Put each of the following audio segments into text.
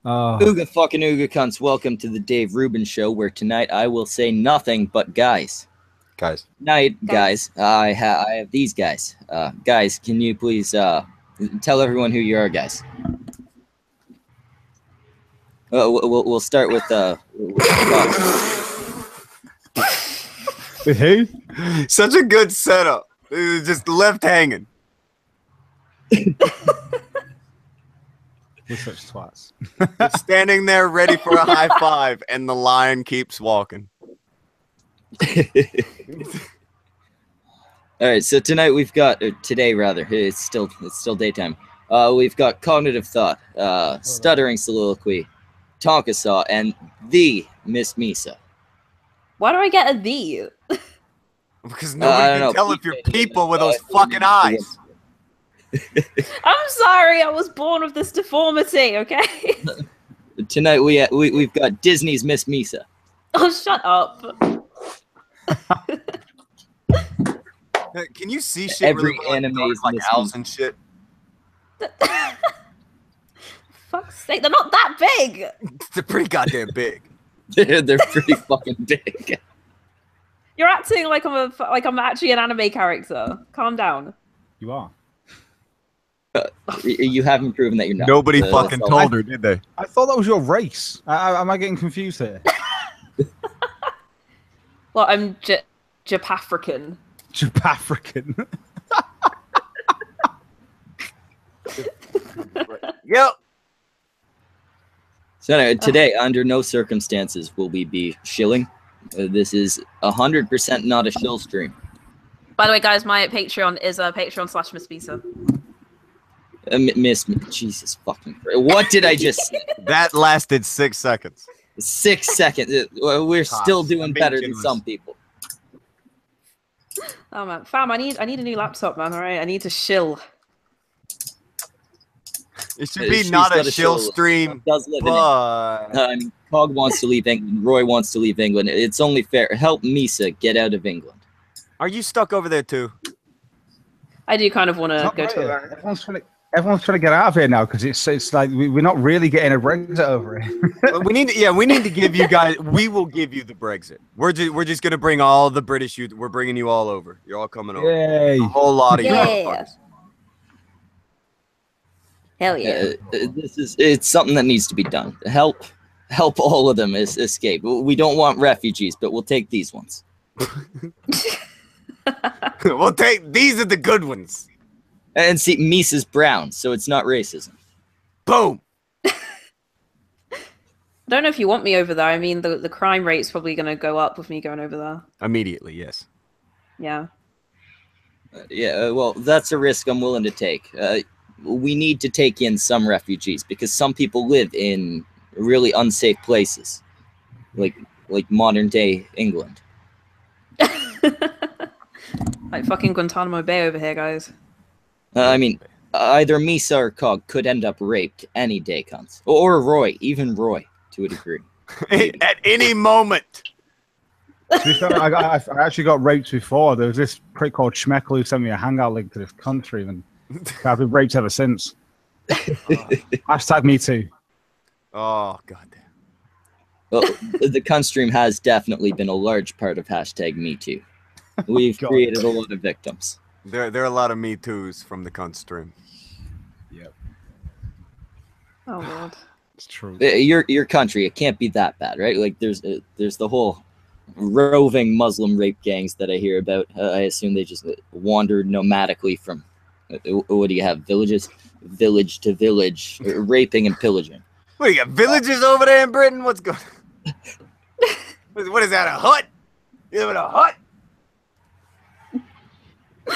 Ooga fucking Ooga cunts, welcome to the Dave Rubin Show, where tonight I will say nothing but guys. Guys. I have these guys. Guys, can you please tell everyone who you are, guys? We'll start with With who? Such a good setup. Just left hanging. We're such twats. Just standing there ready for a high five, and the lion keeps walking. All right, so tonight we've got, or today rather, it's still daytime. We've got cognitive thought, stuttering soliloquy, Tonka Saw, and the Miss Misa. Why do I get a the? Because nobody can tell if you're people with those fucking eyes. I'm sorry, I was born with this deformity, okay? Tonight we've got Disney's Miss Misa. Oh, shut up. Can you see shit Every really anime is like Miss owls Misa. and shit? Fuck's sake, they're not that big. They're pretty goddamn big. They're pretty fucking big. You're acting like I'm actually an anime character. Calm down. You are. You haven't proven that you're not. Nobody fucking told her, did they? I thought that was your race. Am I getting confused here? Well, I'm Jap-African. Jap-African. Yep. So anyway, today, under no circumstances will we be shilling. This is 100% not a shill stream. By the way, guys, my Patreon is Patreon/Miss Bisa. Miss, Jesus fucking Christ. What did I just say? That lasted 6 seconds. 6 seconds. We're still doing better than some people. Oh man, fam, I need a new laptop, man. All right, I need to shill. It should be not a shill stream, does live but... I mean, Cog wants to leave England. Roy wants to leave England. It's only fair. Help Misa get out of England. Are you stuck over there too? I do kind of want to go to America. Everyone's trying to get out of here now because it's like we're not really getting a Brexit over it. we need to give you guys. We will give you the Brexit. We're just gonna bring all the British youth. We're bringing you all over. You're all coming over. Yay! A whole lot of you. Yeah. Hell yeah. It's something that needs to be done. Help all of them escape. We don't want refugees, but we'll take these ones. We'll take these are the good ones. And see, Misa's brown, so it's not racism. Boom. I don't know if you want me over there. I mean, the crime rate's probably going to go up with me going over there. Immediately, yes. Yeah. Well, that's a risk I'm willing to take. We need to take in some refugees because some people live in really unsafe places, like modern day England. Like fucking Guantanamo Bay over here, guys. I mean, either Misa or Cog could end up raped any day, cunts. Or Roy, even Roy, to a degree. At any moment. To be fair, I actually got raped before. There was this prick called Schmeckle who sent me a hangout link to this country, and I've been raped ever since. Hashtag me too. Oh, goddamn. Well, the Cuntstream has definitely been a large part of hashtag Me Too. We've created a lot of victims. There are a lot of Me Too's from the Cuntstream. Yep. Oh lord. It's true. Your country, it can't be that bad, right? Like there's the whole roving Muslim rape gangs that I hear about. I assume they just wandered nomadically from what do you have? Village to village, raping and pillaging. What, you got villages over there in Britain? What's going on? What is that, a hut? You live in a hut?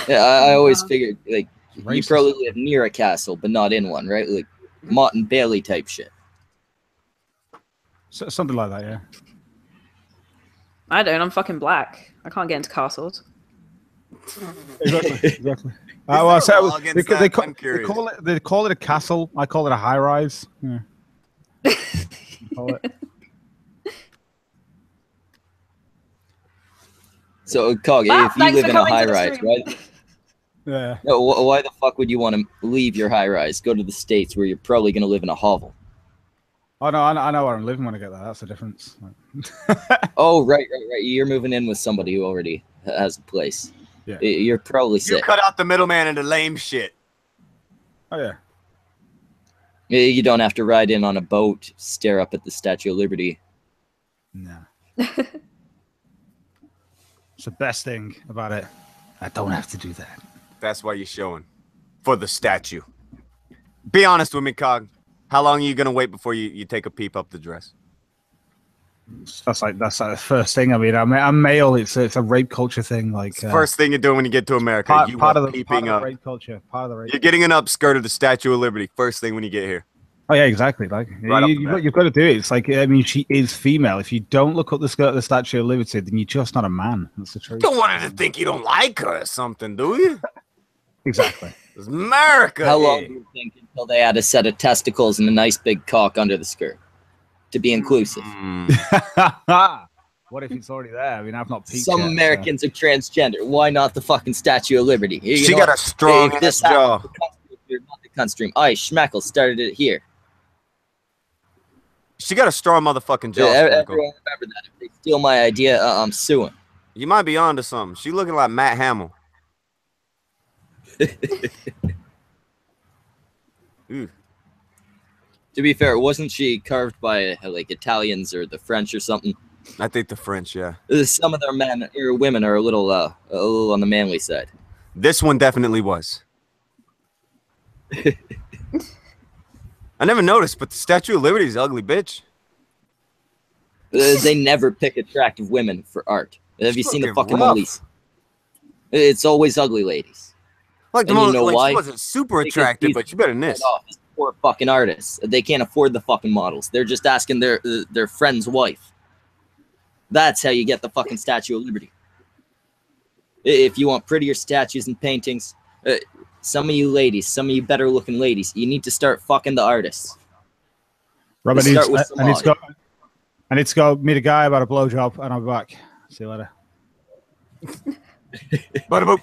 Yeah, I always figured, like, Racist. you probably live near a castle, but not in one, right? Like, Mott and Bailey type shit. So, something like that, yeah. I don't. I'm fucking black. I can't get into castles. Exactly. They call it a castle. I call it a high rise. Yeah. Call it. So, Cog, Wow, if you thanks live for in a coming to high the rise, stream. right? Yeah. No, why the fuck would you want to leave your high rise? Go to the States where you're probably going to live in a hovel. Oh no, I know where I'm living when I get there. That's the difference. Oh, right. You're moving in with somebody who already has a place. Yeah. You're probably You sick. cut out the middleman and the lame shit. Oh yeah. You don't have to ride in on a boat, stare up at the Statue of Liberty. No. It's the best thing about it. I don't have to do that. That's why you're showing. For the statue. Be honest with me, Cog. How long are you going to wait before you take a peep up the dress? That's like the first thing. I mean, I'm male. It's a rape culture thing. Like First thing you're doing when you get to America. part are of the peeping up. rape culture. Part of the rape. You're getting an upskirt of the Statue of Liberty. First thing when you get here. Oh yeah, exactly. Like Right you've got to do it. It's like, I mean, she is female. If you don't look up the skirt of the Statue of Liberty, then you're just not a man. That's the truth. You don't want her to think you don't like her or something, do you? Exactly. It's America. How long do you think until they add a set of testicles and a nice big cock under the skirt to be inclusive? What if it's already there? I mean, I've not peeked Some yet, Americans are transgender. Why not the fucking Statue of Liberty? She got a strong ass jaw. You're not the Cuntstream. I Schmeckle started it here. She got a strong motherfucking jaw. Everyone remember that. If they steal my idea, I'm suing. You might be onto something. She looking like Matt Hamill. Ooh. To be fair, wasn't she carved by like Italians or the French or something? I think the French, yeah. Some of their men or women are a little on the manly side. This one definitely was. I never noticed, but the Statue of Liberty is ugly, bitch. They never pick attractive women for art. Have you seen the fucking rough. Mona Lisa? It's always ugly ladies. Like the And you Mona know Lisa why? wasn't super Because attractive, these but you better than this. Poor fucking artists. They can't afford the fucking models. They're just asking their friend's wife. That's how you get the fucking Statue of Liberty. If you want prettier statues and paintings, some of you ladies, some of you better looking ladies, you need to start fucking the artists. Robert, Start with some I need to go meet a guy about a blowjob, and I'll be back. See you later. Bada boop.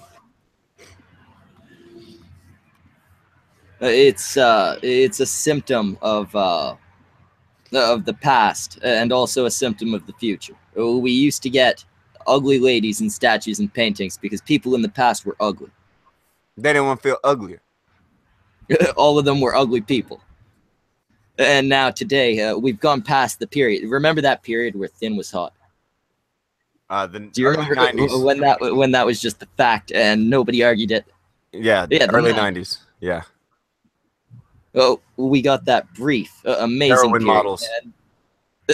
It's a symptom of the past and also a symptom of the future. We used to get ugly ladies in statues and paintings because people in the past were ugly. They didn't want to feel uglier. All of them were ugly people. And now today, we've gone past the period. Remember that period where thin was hot? Do you remember 90s. when that was just the fact and nobody argued it? Yeah, Yeah, the early 90s. 90s. Yeah. Oh, we got that brief, amazing Heroin period. models.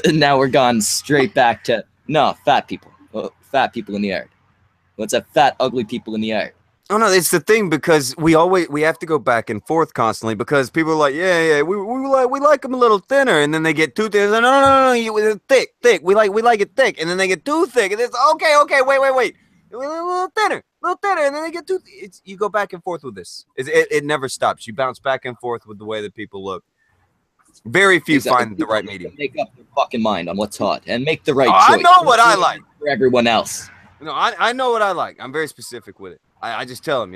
And now we're gone straight back to fat people. Fat people in the yard. Let's have fat, ugly people in the yard. Oh no, it's the thing because we have to go back and forth constantly because people are like, yeah, we like them a little thinner, and then they get too thin. No, you thick. We like it thick, and then they get too thick, and it's okay, wait, a little thinner, and then they get too. You go back and forth with this. It never stops. You bounce back and forth with the way that people look. Very few find the right medium. Make up their fucking mind on what's hot and make the right I choice. know what I like for everyone else. No, I know what I like. I'm very specific with it. I just tell them,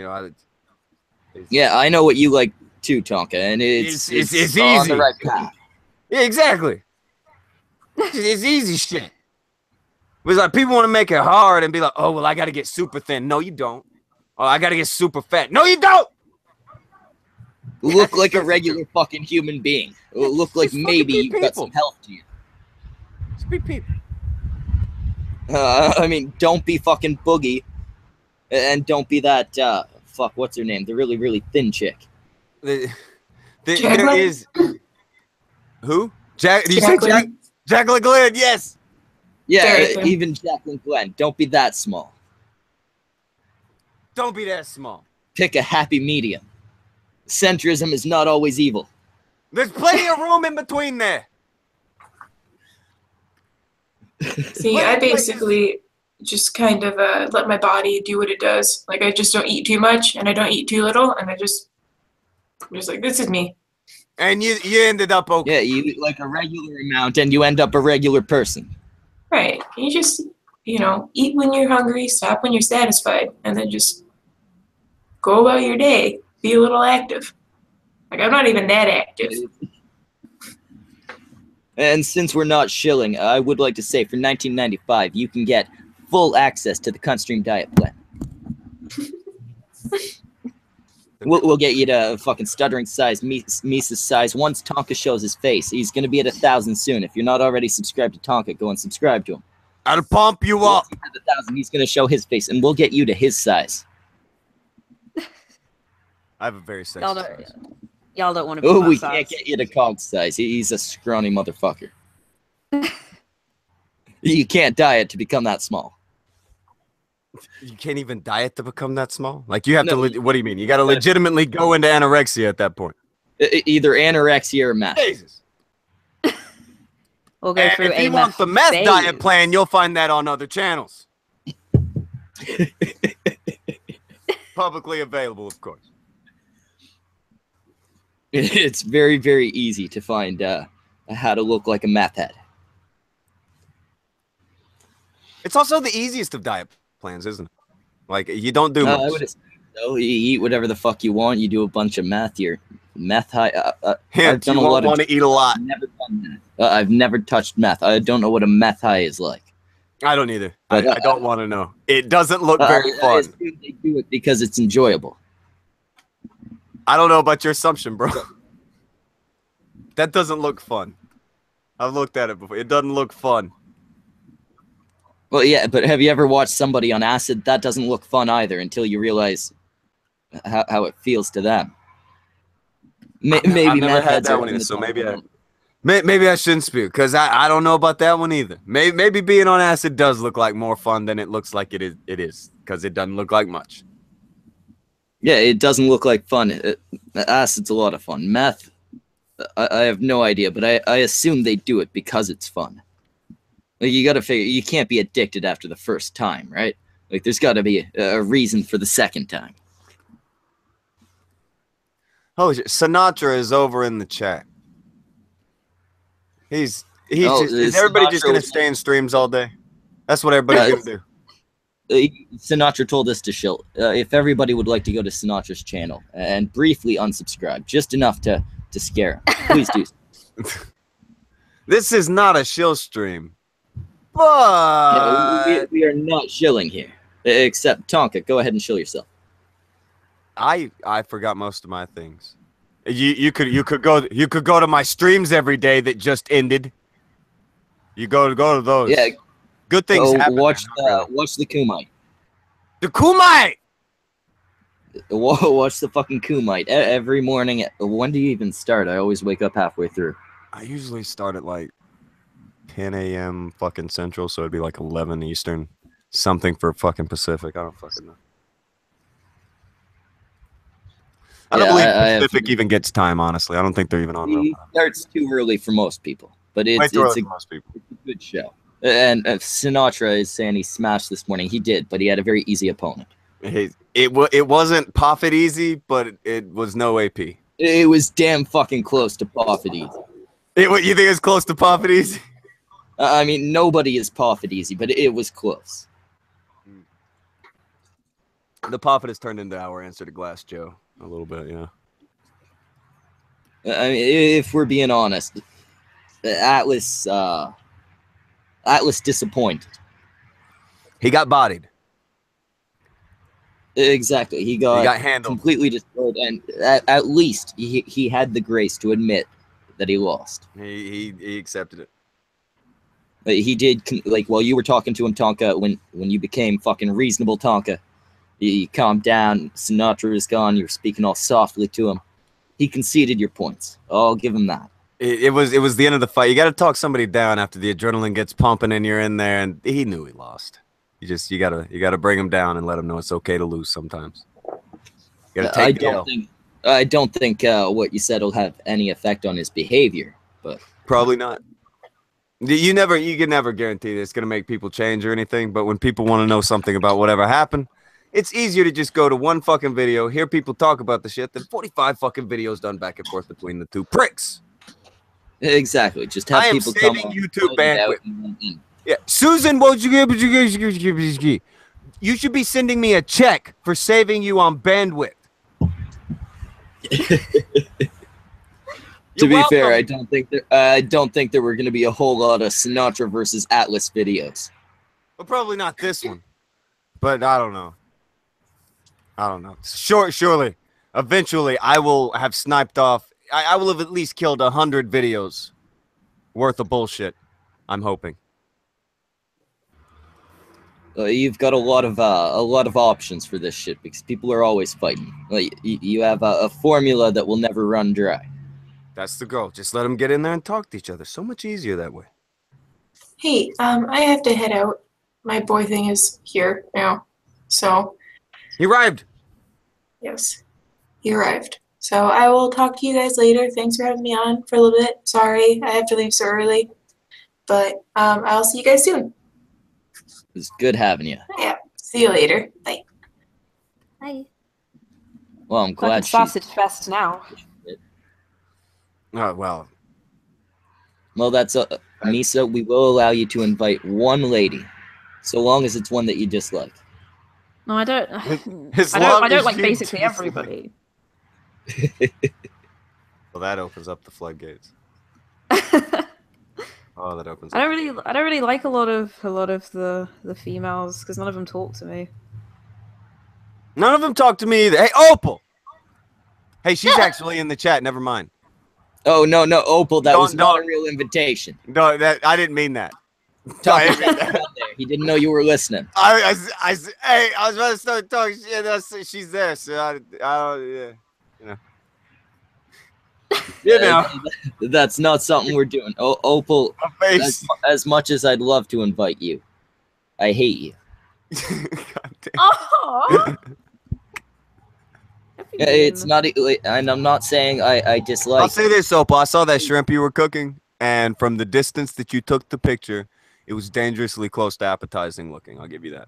Yeah, I know what you like too, Tonka, and it's It's on easy. the right path. Yeah, exactly. It's easy shit. It's like people want to make it hard and be like, oh, well, I got to get super thin. No, you don't. Oh, I got to get super fat. No, you don't. Look like a regular fucking human being. Look like Just maybe fucking you've got people. some health to you. Just be people. I mean, don't be fucking Boogie, and don't be that what's her name? The really, really thin chick. There Jacqueline? is who? Did you say Jacqueline. Jacqueline Glenn? Yes. Yeah, Very thin. even Jacqueline Glenn. Don't be that small. Don't be that small. Pick a happy medium. Centrism is not always evil. There's plenty of room in between there. See, I basically just kind of let my body do what it does. Like I just don't eat too much and I don't eat too little, and I'm just like, this is me. And you ended up okay. Yeah, you eat like a regular amount and you end up a regular person. Right. You just, eat when you're hungry, stop when you're satisfied, and then just go about your day. Be a little active. Like I'm not even that active. And since we're not shilling, I would like to say for $19.95, you can get full access to the Cuntstream diet plan. We'll get you to fucking stuttering size, Misa's size. Once Tonka shows his face, he's going to be at 1,000 soon. If you're not already subscribed to Tonka, go and subscribe to him. I'll pump you up. At 1,000, he's going to show his face, and we'll get you to his size. I have a very sexy size. Y'all don't want to be Oh, my we size. can't get you to Cog's size. He's a scrawny motherfucker. You can't diet to become that small. You can't even diet to become that small? Like, you have No. to, what do you mean? You got to legitimately go into anorexia at that point. Either anorexia or meth. Jesus. We'll go And through if a you want the meth phase. diet plan, you'll find that on other channels. Publicly available, of course. It's very, very easy to find how to look like a meth head. It's also the easiest of diet plans, isn't it? Like, you don't do much. I would assume so. You eat whatever the fuck you want. You do a bunch of meth. You're meth high. I've Hint, done you a lot won't of. want to eat a lot. I've never done meth. I've never touched meth. I don't know what a meth high is like. I don't either. But, I don't want to know. It doesn't look very I fun. assume they do it because it's enjoyable. I don't know about your assumption, bro. That doesn't look fun. I've looked at it before. It doesn't look fun. Well, yeah, but have you ever watched somebody on acid? That doesn't look fun either until you realize how it feels to them. Maybe I've never meth had heads that are one in either, the so top maybe of maybe I shouldn't speak, because I don't know about that one either. Maybe being on acid does look like more fun than it looks like it is, because it doesn't look like much. Yeah, it doesn't look like fun. Acid's a lot of fun. Meth, I have no idea, but I assume they do it because it's fun. Like, you got to figure, you can't be addicted after the first time, right? Like, there's got to be a reason for the second time. Oh, Sinatra is over in the chat. He's Oh, is everybody just Sinatra gonna was- stay in streams all day? That's what everybody's gonna do. Sinatra told us to chill. If everybody would like to go to Sinatra's channel and briefly unsubscribe, just enough to scare him, please do. This is not a shill stream, Yeah, but we are not shilling here. Except Tonka, go ahead and chill yourself. I forgot most of my things. You could go to my streams every day that just ended. You go to those. Yeah, good things go happen. watch there, watch the Kumite. the Kumite. Watch the fucking Kumite every morning. When do you even start? I always wake up halfway through. I usually start at like 10 a.m. fucking Central, so it'd be like 11 Eastern. Something for fucking Pacific. I don't fucking know. I don't believe Pacific even gets time, honestly. I don't think they're even on real He time. starts too early for most people, but Way it's too early a for most people. good show. And Sinatra is saying he smashed this morning. He did, but he had a very easy opponent. It wasn't Poffit easy, but it was no AP. It was damn fucking close to Poffit Easy. What you think is close to Poffit easy? I mean, nobody is Poffit Easy, but it was close. The Poffit has turned into our answer to Glass Joe a little bit, yeah. I mean, if we're being honest, Atlas disappointed. He got bodied. Exactly, he got handled. completely destroyed, and at least he had the grace to admit that he lost. He accepted it. He did, like, while you were talking to him, Tonka, when you became fucking reasonable, Tonka, you calmed down. Sinatra is gone. You were speaking all softly to him. He conceded your points. I'll give him that. It was the end of the fight. You got to talk somebody down after the adrenaline gets pumping and you're in there, and he knew he lost. You gotta bring him down and let him know it's okay to lose sometimes. You gotta take the L. I don't think what you said will have any effect on his behavior, but Probably not. You can never guarantee that it's gonna make people change or anything. But when people want to know something about whatever happened, it's easier to just go to one fucking video, hear people talk about the shit, than 45 fucking videos done back and forth between the two pricks. exactly. Just have I am people come saving on, YouTube find out, bandwidth. and- Yeah, Susan, you should be sending me a check for saving you on bandwidth. To be fair, welcome. I don't think there were going to be a whole lot of Sinatra versus Atlas videos. Well, probably not this one, but I don't know. I don't know. Surely, eventually, I will have sniped off. I will have at least killed 100 videos worth of bullshit. I'm hoping. You've got a lot of options for this shit because people are always fighting. Like you have a formula that will never run dry. That's the goal. Just let them get in there and talk to each other. So much easier that way. Hey, I have to head out. My boy thing is here now. So, He arrived. yes, he arrived. So I will talk to you guys later. Thanks for having me on for a little bit. Sorry, I have to leave so early. But I'll see you guys soon. It's good having you. Yeah, see you later. Bye. Hey. Well, I'm glad Fucking she. sausage fest now. Oh, well. Well, that's Misa. We will allow you to invite one lady, so long as it's one that you dislike. No, I don't. As I long don't as like you basically dislike- everybody. Well, that opens up the floodgates. Oh, that opens. I don't really like a lot of the females because none of them talk to me. None of them talk to me either. Hey, Opal. Hey, she's actually in the chat. Never mind. Oh no, Opal, that was not a Don't. real invitation. No, that I didn't mean that. Talking I didn't mean there. He didn't know you were listening. hey, I was about to start talking shit. She's there, so yeah, you know, That's not something we're doing. Opal, my face. as much as I'd love to invite you, I hate you. God damn. Oh. It's not, and I'm not saying I dislike. I'll say this, Opal. I saw that shrimp you were cooking, and from the distance that you took the picture, it was dangerously close to appetizing looking. I'll give you that.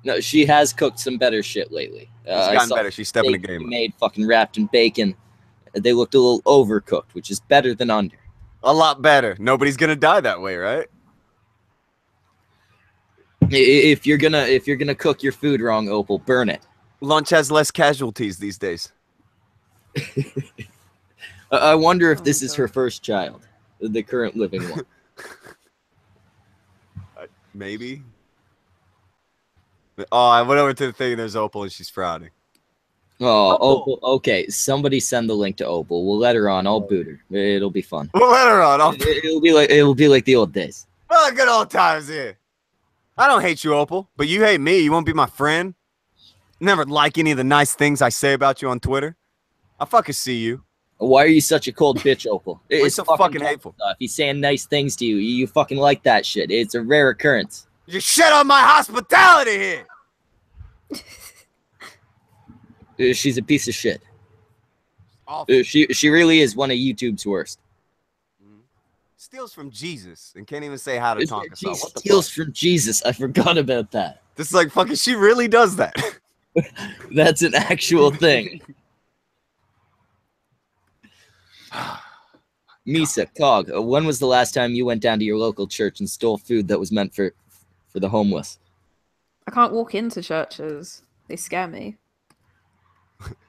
No, she has cooked some better shit lately. She's I gotten saw better. She's stepping the steak game she up. made fucking wrapped in bacon. They looked a little overcooked, which is better than under. A lot better. Nobody's gonna die that way, right? If you're gonna cook your food wrong, Opal, burn it. Lunch has less casualties these days. I wonder if Oh this my is her first child, the current living one. Maybe. Oh, I went over to the thing and there's Opal and she's frowning. Oh, Opal. Opal. Okay, somebody send the link to Opal. We'll let her on. I'll boot her. It'll be fun. We'll let her on. It'll be like the old days. Well, good old times here. I don't hate you, Opal, but you hate me. You won't be my friend. Never like any of the nice things I say about you on Twitter. I fucking see you. Why are you such a cold bitch, Opal? It's so fucking hateful. If he's saying nice things to you, you fucking like that shit. It's a rare occurrence. You shit on my hospitality here. She's a piece of shit. Awful. She really is one of YouTube's worst. Steals from Jesus and can't even say how to talk us She out. What the steals fuck? from Jesus. I forgot about that. This is like fucking. She really does that. That's an actual thing. Misa, Cog, when was the last time you went down to your local church and stole food that was meant for the homeless? I can't walk into churches. They scare me.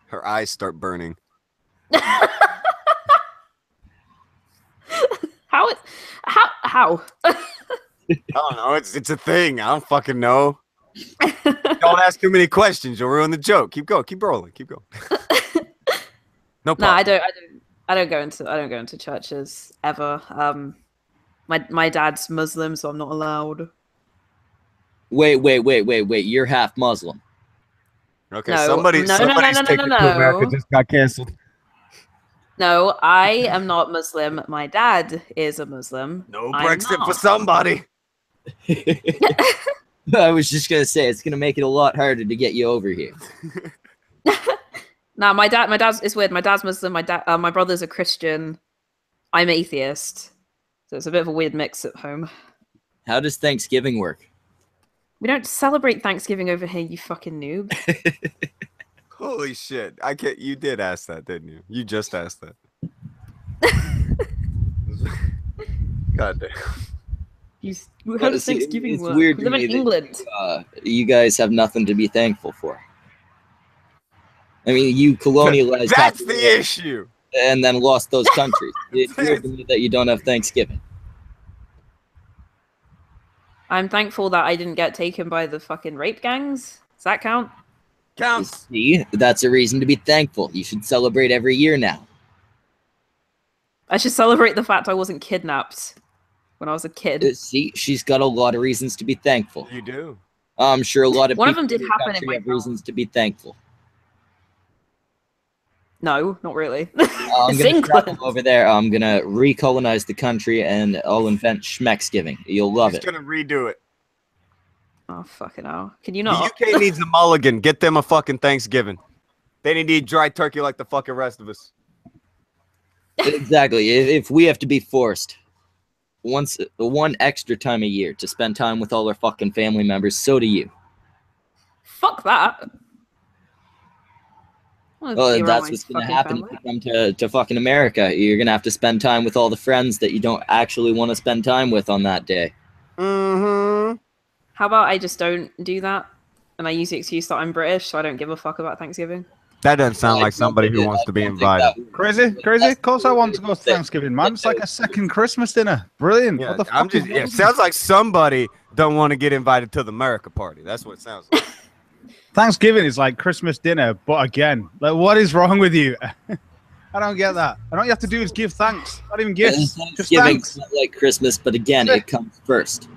Her eyes start burning. How? I don't know. It's a thing. I don't fucking know. Don't ask too many questions. You'll ruin the joke. Keep going. Keep rolling. Keep going. No problem. No, I don't go into churches ever. My dad's Muslim, so I'm not allowed. Wait. You're half Muslim. Okay, No, somebody's no, taking no. to America just got canceled. No, I am not Muslim. My dad is a Muslim. No I'm Brexit for not. somebody. I was just gonna say it's gonna make it a lot harder to get you over here. Nah, my dad's. It's weird. My dad's Muslim. My brother's a Christian. I'm atheist. So it's a bit of a weird mix at home. How does Thanksgiving work? We don't celebrate Thanksgiving over here, you fucking noob. Holy shit! I can't. You did ask that, didn't you? You just asked that. God damn. How does Thanksgiving it's work? weird We to live me in that, England. you guys have nothing to be thankful for. I mean, you colonialized. That's the issue. and then lost those countries. It's weird to me that you don't have Thanksgiving. I'm thankful that I didn't get taken by the fucking rape gangs. Does that count? Counts. See, that's a reason to be thankful. You should celebrate every year now. I should celebrate the fact I wasn't kidnapped when I was a kid. See, she's got a lot of reasons to be thankful. You do. I'm sure a lot of One of people them did in the happen in country my have reasons to be thankful. No, not really. I'm It's gonna England. travel over there. I'm gonna recolonize the country, and I'll invent Schmecksgiving. You'll love Just it. gonna redo it. Oh, fucking hell. Can you The not? UK needs a mulligan. Get them a fucking Thanksgiving. They need to eat dry turkey like the fucking rest of us. Exactly. If we have to be forced one extra time a year to spend time with all our fucking family members, so do you. Fuck that. Oh, that's what's gonna happen if you come to fucking America. You're gonna have to spend time with all the friends that you don't actually want to spend time with on that day. Mm-hmm. How about I just don't do that? And I use the excuse that I'm British, so I don't give a fuck about Thanksgiving. That doesn't sound like somebody who wants to be invited. Crazy. Of course I want to go to Thanksgiving, man. It's like a second Christmas dinner. Brilliant. Yeah, What the I'm fuck just. is It wrong? sounds like somebody don't want to get invited to the America party. That's what it sounds like. Thanksgiving is like Christmas dinner, but again, like, what is wrong with you? I don't get that. And all you have to do is give thanks. Not even gifts. Just Thanksgiving's thanks. not like Christmas, but again, it comes first.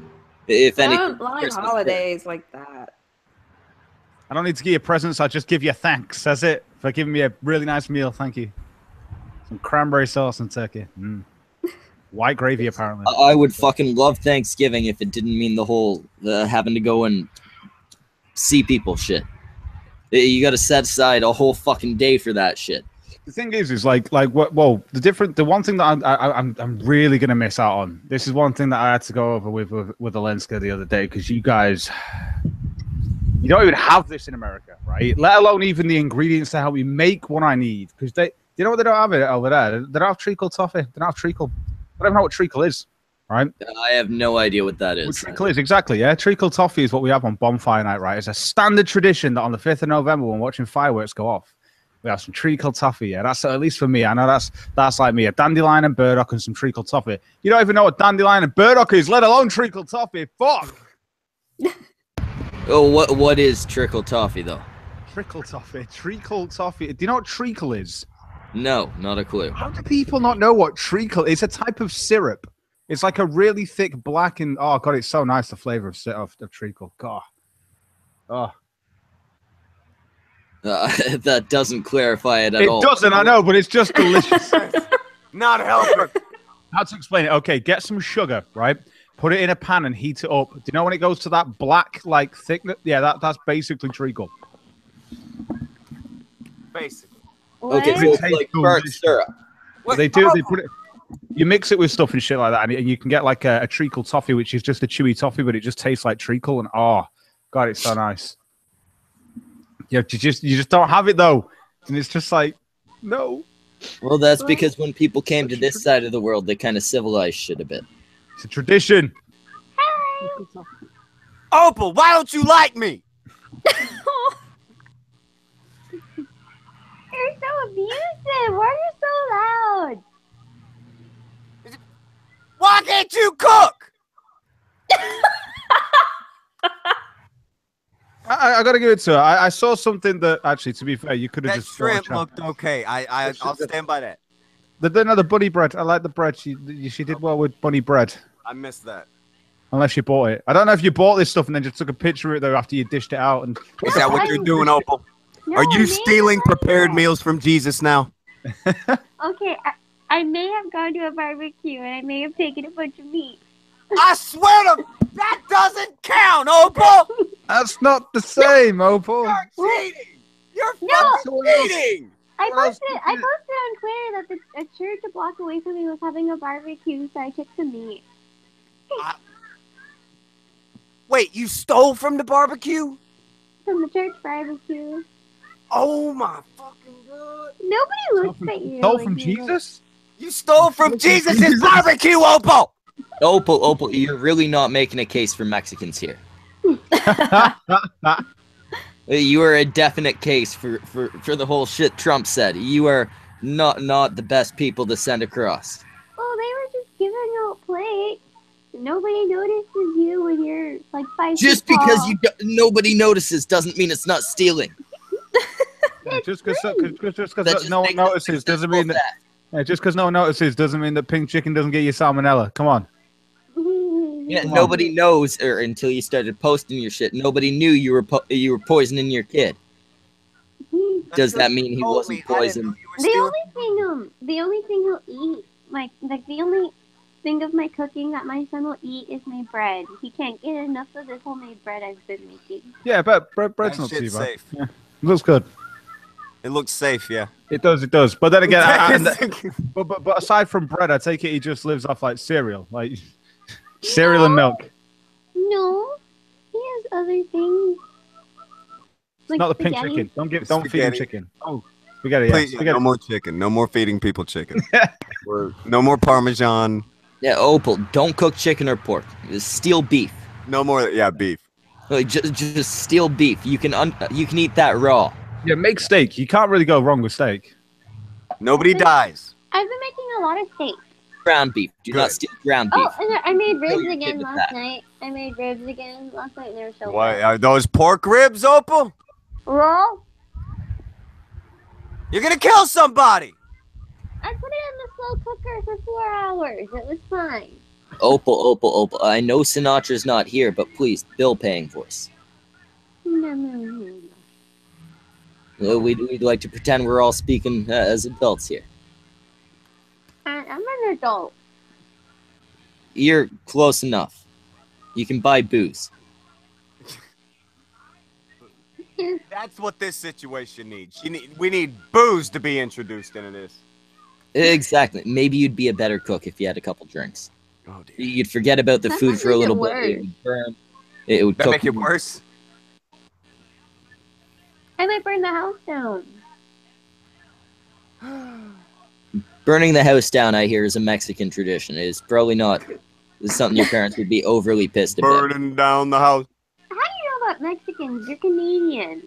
If I anything, don't like Christmas holidays like that. I don't need to give you presents. I'll just give you thanks. That's it. For giving me a really nice meal. Thank you. Some cranberry sauce and turkey. White gravy, apparently. I would fucking love Thanksgiving if it didn't mean the whole having to go and see people shit. You got to set aside a whole fucking day for that shit. The thing is like what? Well, the one thing that I'm really gonna miss out on. This is one thing that I had to go over with Alenska the other day, because you guys, you don't even have this in America, right? Let alone even the ingredients to help me make what I need. Because you know what, they don't have it over there. They don't have treacle toffee. They don't have treacle. I don't know what treacle is, right? I have no idea what that is. What treacle is, exactly, yeah. Treacle toffee is what we have on bonfire night, right? It's a standard tradition that on the 5th of November, when watching fireworks go off, we have some treacle toffee. Yeah, that's at least for me. I know that's like me, a dandelion and burdock and some treacle toffee. You don't even know what dandelion and burdock is, let alone treacle toffee. Fuck. Oh, what is treacle toffee though? Treacle toffee. Treacle toffee. Do you know what treacle is? No, not a clue. How do people not know what treacle is? It's a type of syrup. It's like a really thick black and oh god, it's so nice, the flavor of treacle. God. Oh. That doesn't clarify it at all. It doesn't, I know, but it's just delicious. Not helping. How to explain it? Okay, get some sugar, right? Put it in a pan and heat it up. Do you know when it goes to that black, like, thickness? Yeah, that's basically treacle. Basically. Okay, so What? it's like burnt syrup. What they do, they put it. You mix it with stuff and shit like that, and you can get like a treacle toffee, which is just a chewy toffee, but it just tastes like treacle. And oh, god, it's so nice. Yeah, you just don't have it though, and it's just like no. Well, that's because when people came to this side of the world, they kind of civilized shit a bit. It's a tradition. Opal, why don't you like me? You're so abusive. Why are you so loud? Why can't you cook? I gotta give it to her. I saw something that actually, to be fair, you could have That just shrimp looked okay. I'll stand by that. The bunny bread. I like the bread. She did well with bunny bread. I missed that. Unless you bought it. I don't know if you bought this stuff and then just took a picture of it though after you dished it out. And Is that what you're doing, Opal? No, Are I you may stealing have prepared gone meals from Jesus now? Okay, I may have gone to a barbecue and I may have taken a bunch of meat. I swear to that doesn't count, Opal. that's not the same, Opal. You're cheating. You're No. fucking cheating. I What else posted on Twitter that a church a block away from me was having a barbecue, so I took some meat. Wait, you stole from the barbecue? From the church barbecue. Oh my fucking god! Nobody looks at you. Stole like from you look. Jesus? You stole from Jesus' barbecue, Opal. Opal, you're really not making a case for Mexicans here. You are a definite case for the whole shit Trump said. You are not the best people to send across. Oh, they were just giving out plates. Nobody notices you when you're like 5 Just feet because tall. nobody notices doesn't mean it's not stealing. Yeah, just because That just no one makes notices doesn't mean that. Yeah, just because no one notices doesn't mean that pink chicken doesn't get you salmonella. Come on. Yeah, Come on. nobody knows, or until you started posting your shit, nobody knew you were poisoning your kid. Does that mean he wasn't poisoned? The only thing he'll eat, the only thing of my cooking that my son will eat is my bread. He can't get enough of this homemade bread I've been making. Yeah, but bread's That not too shit's bad. safe. Yeah. It looks good. It looks safe, yeah. It does. But then again, but aside from bread, I take it he just lives off like cereal, cereal and milk. No, he has other things. Like Not the pink spaghetti. chicken. Don't feed him Spaghetti. chicken. Oh, spaghetti. Yeah, Please, spaghetti. no more chicken. No more feeding people chicken. No more Parmesan. Yeah, Opal, don't cook chicken or pork. Steal beef. No more, yeah, beef. Like just steal beef. You can eat that raw. Yeah, make steak. You can't really go wrong with steak. Nobody dies. I've been making a lot of steak. Ground beef. Do not steal ground beef. Oh, and I made ribs your again kid with last that. night. And they were so What good. are those pork ribs, Opal? Raw? You're gonna kill somebody. I put it in the slow cooker for 4 hours. It was fine. Opal. I know Sinatra's not here, but please, bill paying voice. No. We'd like to pretend we're all speaking as adults here. I'm an adult. You're close enough. You can buy booze. That's what this situation needs. We need booze to be introduced into this. Exactly. Maybe you'd be a better cook if you had a couple drinks. Oh dear. You'd forget about the That food might for a make it little bit. worse. It would burn. It would That cook. make it worse? I might burn the house down. Burning the house down, I hear, is a Mexican tradition. It is probably not something your parents would be overly pissed about. Burning down the house. How do you know about Mexicans? You're Canadian.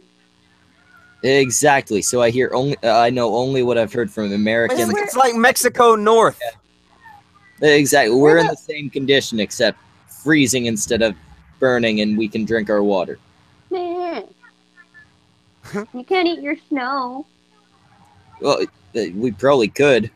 Exactly. So I hear I know only what I've heard from Americans. It's like Mexico North. Exactly. We're in the same condition, except freezing instead of burning, and we can drink our water. Man. You can't eat your snow. Well, we probably could.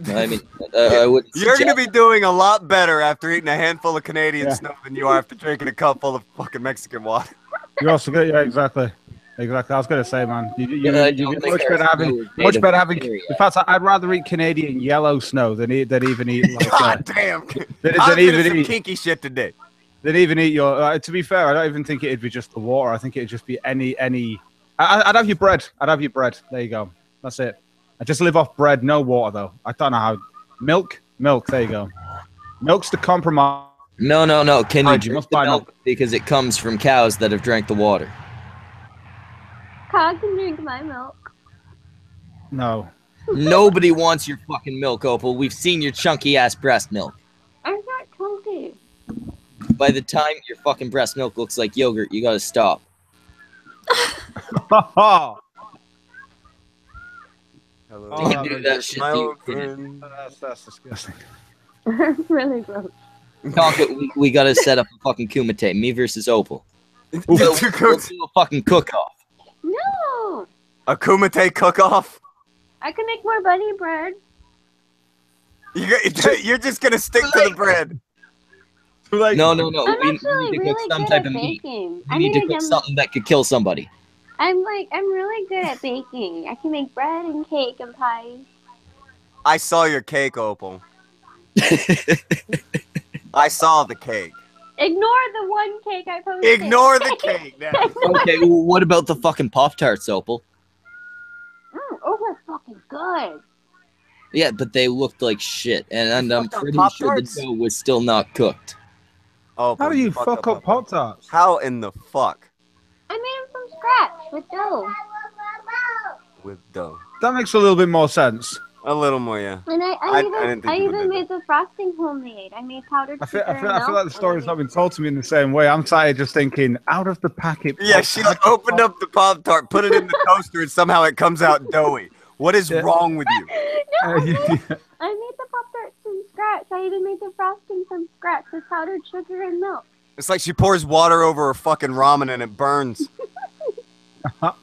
I mean, I wouldn't. You're going to suggest- be doing a lot better after eating a handful of Canadian snow than you are after drinking a cup full of fucking Mexican water. You're also good. Yeah, exactly. I was gonna say, man, I you'd don't be think much our better having. snow is made Much of better having. bacteria. In fact, I'd rather eat Canadian yellow snow than even eat like God damn. than I'm even doing some eat kinky shit today. than even eat your. To be fair, I don't even think it'd be just the water. I think it'd just be any. I'd have your bread. I'd have your bread. There you go. That's it. I just live off bread, no water though. I don't know how. Milk. There you go. Milk's the compromise. No. Can you Fine, you drink must the buy milk because it comes from cows that have drank the water? Cow can drink my milk. No. Nobody wants your fucking milk, Opal. We've seen your chunky ass breast milk. I'm not chunky. By the time your fucking breast milk looks like yogurt, you gotta stop. Hello. Don't do that shit My to old your kid. friend. That's disgusting. Really gross. We gotta set up a fucking kumite. Me versus Opal. We'll do a fucking cook-off. No. A kumite cook-off? I can make more bunny bread. You're just gonna stick to the bread. Like, No. I'm We actually need to cook really some good type at of meat. baking. We need to cook something that could kill somebody. I'm really good at baking. I can make bread and cake and pies. I saw your cake, Opal. I saw the cake. Ignore the one cake I posted. Ignore the cake now. Okay, well, what about the fucking Pop-Tarts, Opal? Oh, they're fucking good. Yeah, but they looked like shit, and I'm fucked up pretty sure the Pop-Tarts? dough was still not cooked. Opal, How do you fucked fuck up Pop-Tarts? How in the fuck? I made them from scratch with dough. With dough. That makes a little bit more sense. A little more, yeah. And I I didn't think you would even do made the frosting homemade. I made powdered I sugar feel and milk, like the and story's I not made- been told to me in the same way. I'm tired just thinking out of the packet. Yeah, she opened up the Pop-Tart, put it in the toaster, and somehow it comes out doughy. What is wrong with you? No, I made the Pop-Tarts from scratch. I even made the frosting from scratch with powdered sugar and milk. It's like she pours water over her fucking ramen and it burns. I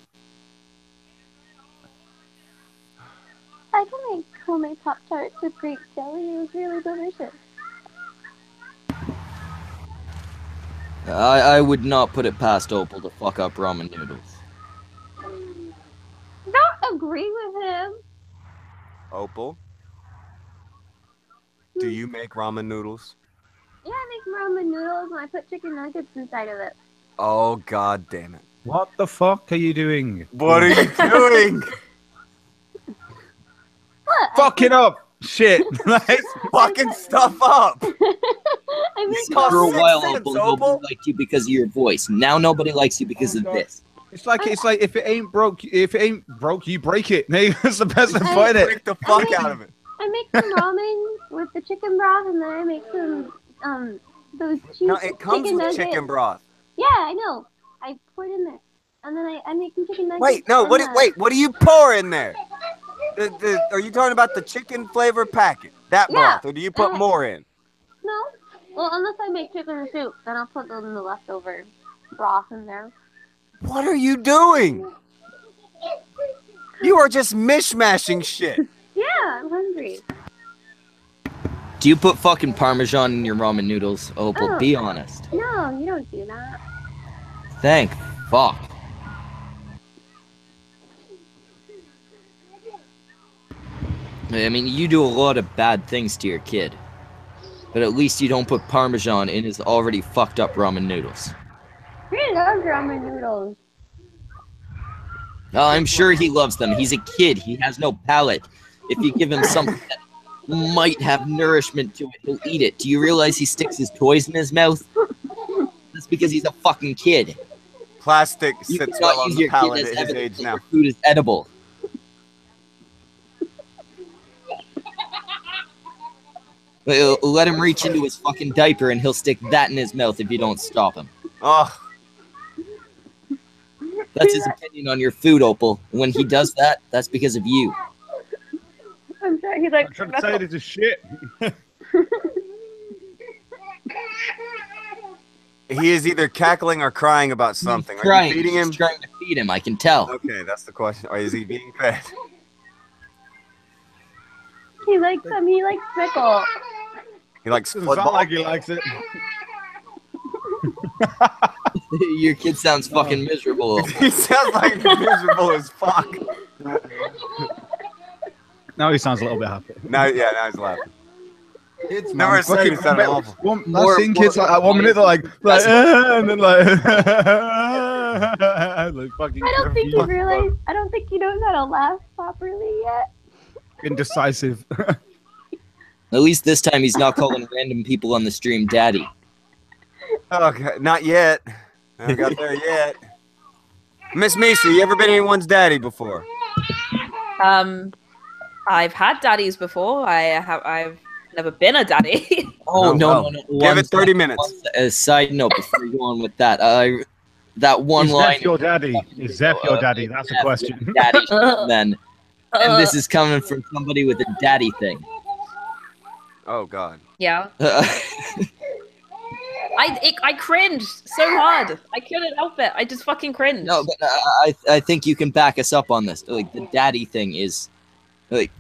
can make homemade Pop-Tarts with grape jelly. It was really delicious. I would not put it past Opal to fuck up ramen noodles. Don't agree with him. Opal, do you make ramen noodles? Yeah, I make ramen noodles and I put chicken nuggets inside of it. Oh, god damn it. What the fuck are you doing? What are you doing? What? Fucking up! Shit! Like, Fucking stuff up! I make cost For a six while, cents, Opal, Opal. nobody liked you because of your voice. Now nobody likes you because of God. this. it's like if it ain't broke, you break it. That's the best way to put it. Break the fuck out of it. I make some ramen with the chicken broth, and then I make some those cheese. No, it comes chicken with nuggets. chicken broth. Yeah, I know. I pour it in there, and then I make some chicken nuggets. Wait, no, and, what do you pour in there? Are you talking about the chicken flavor packet? That Yeah. broth, or do you put more in? No. Well, unless I make chicken soup, then I'll put the leftover broth in there. What are you doing? You are just mishmashing shit. Yeah, I'm hungry. Do you put fucking Parmesan in your ramen noodles, Opal? Oh. Be honest. No, you don't do that. Thank fuck. I mean, you do a lot of bad things to your kid. But at least you don't put Parmesan in his already fucked up ramen noodles. He loves ramen noodles. I'm sure he loves them. He's a kid. He has no palate. If you give him something that might have nourishment to it, he'll eat it. Do you realize he sticks his toys in his mouth? That's because he's a fucking kid. Plastic You sits cannot well on use the your kid palate as at his evidence age that now. your food is edible. Let him reach into his fucking diaper and he'll stick that in his mouth if you don't stop him. Oh, That's his opinion on your food, Opal. When he does that, that's because of you. I'm sorry. He's like, I'm trying to say this is shit. he is either cackling or crying about something. Are Crying. you feeding him? He's trying to feed him, I can tell. Okay, that's the question. Or is he being fed? he likes them. He likes pickle. He likes Doesn't football. sound like he likes it. Your kid sounds fucking miserable. He sounds like miserable as fuck. Now he sounds a little bit happy. Now he's laughing. It's Never said he sounded awful. I've seen kids like that 1 minute they're like and then like, like fucking I don't think he confused. realized. I don't think he knows how to laugh properly yet. Indecisive. At least this time he's not calling random people on the stream daddy. Okay, not yet. I haven't got there yet. Miss Misa, you ever been anyone's daddy before? I've had daddies before. I've never been a daddy. Oh, no. Give it 30 minutes. A side note before you go on with that. That one Is line. Zeph your daddy? Is Zeph your daddy? That's a question. Daddy, then. And this is coming from somebody with a daddy thing. Oh, God. Yeah. I cringed so hard. I couldn't help it. I just fucking cringed. No, but I think you can back us up on this. Like, the daddy thing is, like,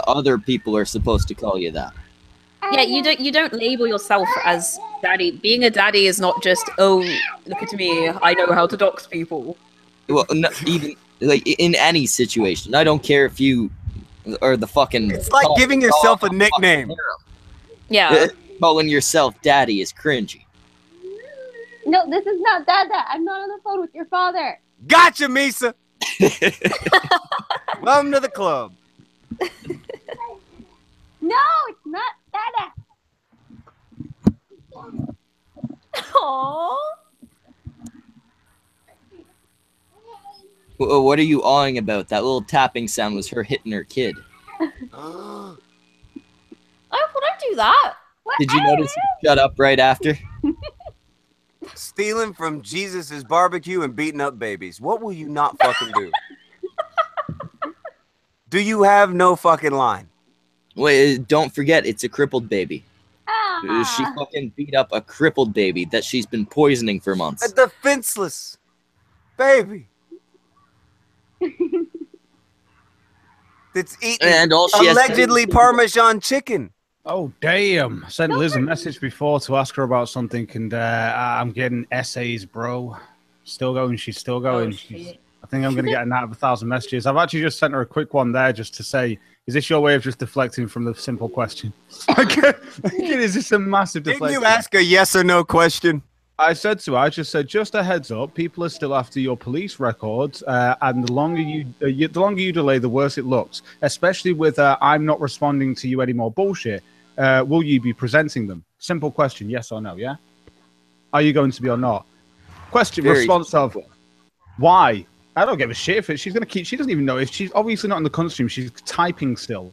other people are supposed to call you that. Yeah, you don't label yourself as daddy. Being a daddy is not just, oh, look at me, I know how to dox people. Well, no, even like in any situation, I don't care if you are the fucking. It's like giving yourself a nickname. Yeah. Calling yourself daddy is cringy. No, this is not Dada. I'm not on the phone with your father. Gotcha, Misa. Welcome to the club. No, it's not Dada. Aww. What are you awing about? That little tapping sound was her hitting her kid. Oh, don't do that. Did you notice he shut up right after? Stealing from Jesus's barbecue and beating up babies. What will you not fucking do? Do you have no fucking line? Wait, don't forget, it's a crippled baby. She Ah. fucking beat up a crippled baby that she's been poisoning for A months. defenseless baby. That's eating And all she has to do allegedly is- Parmesan chicken. Oh, damn. I sent Liz a message before to ask her about something, and I'm getting essays, bro. Still going. She's still going. I think I'm going to get an out of 1,000 messages. I've actually just sent her a quick one there just to say, is this your way of just deflecting from the simple question? Is this a massive Didn't deflection? you ask a yes or no question? I said to her, I just said, just a heads up, people are still after your police records, and the longer you delay, the worse it looks. Especially with I'm not responding to you anymore bullshit. Will you be presenting them? Simple question, yes or no? Yeah. Are you going to be or not? Question response of why? I don't give a shit if she's gonna keep. She doesn't even know if she's obviously not in the Cuntstream. She's typing still.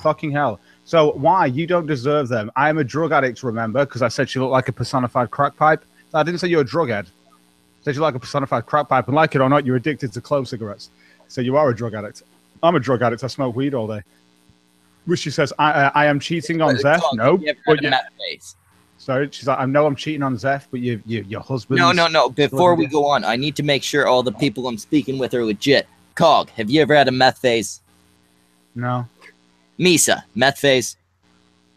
Fucking hell. So why? You don't deserve them. I am a drug addict, remember? Because I said she looked like a personified crack pipe. I didn't say you're a drug head. I said you're like a personified crack pipe. And like it or not, you're addicted to clove cigarettes. So you are a drug addict. I'm a drug addict. I smoke weed all day. Which she says, I am cheating on Zeph. No. But sorry, she's like, I know I'm cheating on Zeph, but your husband. No. Before we go on, I need to make sure all the people I'm speaking with are legit. Cog, have you ever had a meth phase? No. Misa, meth phase.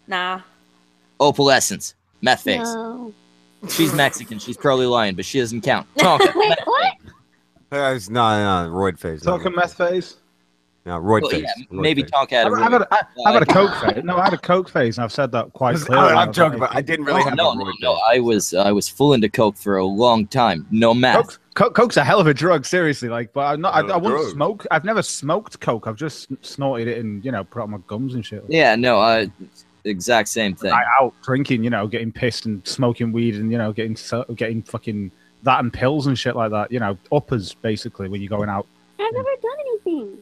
Nah. Opalescence, meth phase. No. She's Mexican. She's probably lying, but she doesn't count. Tonka, Wait, meth what? phase. It's no, roid phase. Talking meth phase? No, roid Well, phase. yeah, Roid maybe phase. Tonka had a I've had a coke phase. No, I had a coke phase, and I've said that quite clearly. I'm joking, but I didn't really have a roid phase. I was full into coke for a long time. No meth. Coke's a hell of a drug, seriously. Like, but I'm not. I wouldn't Drug. smoke. I've never smoked coke. I've just snorted it and put it on my gums and shit. Yeah, no, exact same thing. Out drinking, getting pissed and smoking weed and getting fucking that and pills and shit like that. Uppers basically when you're going out. I've never done anything.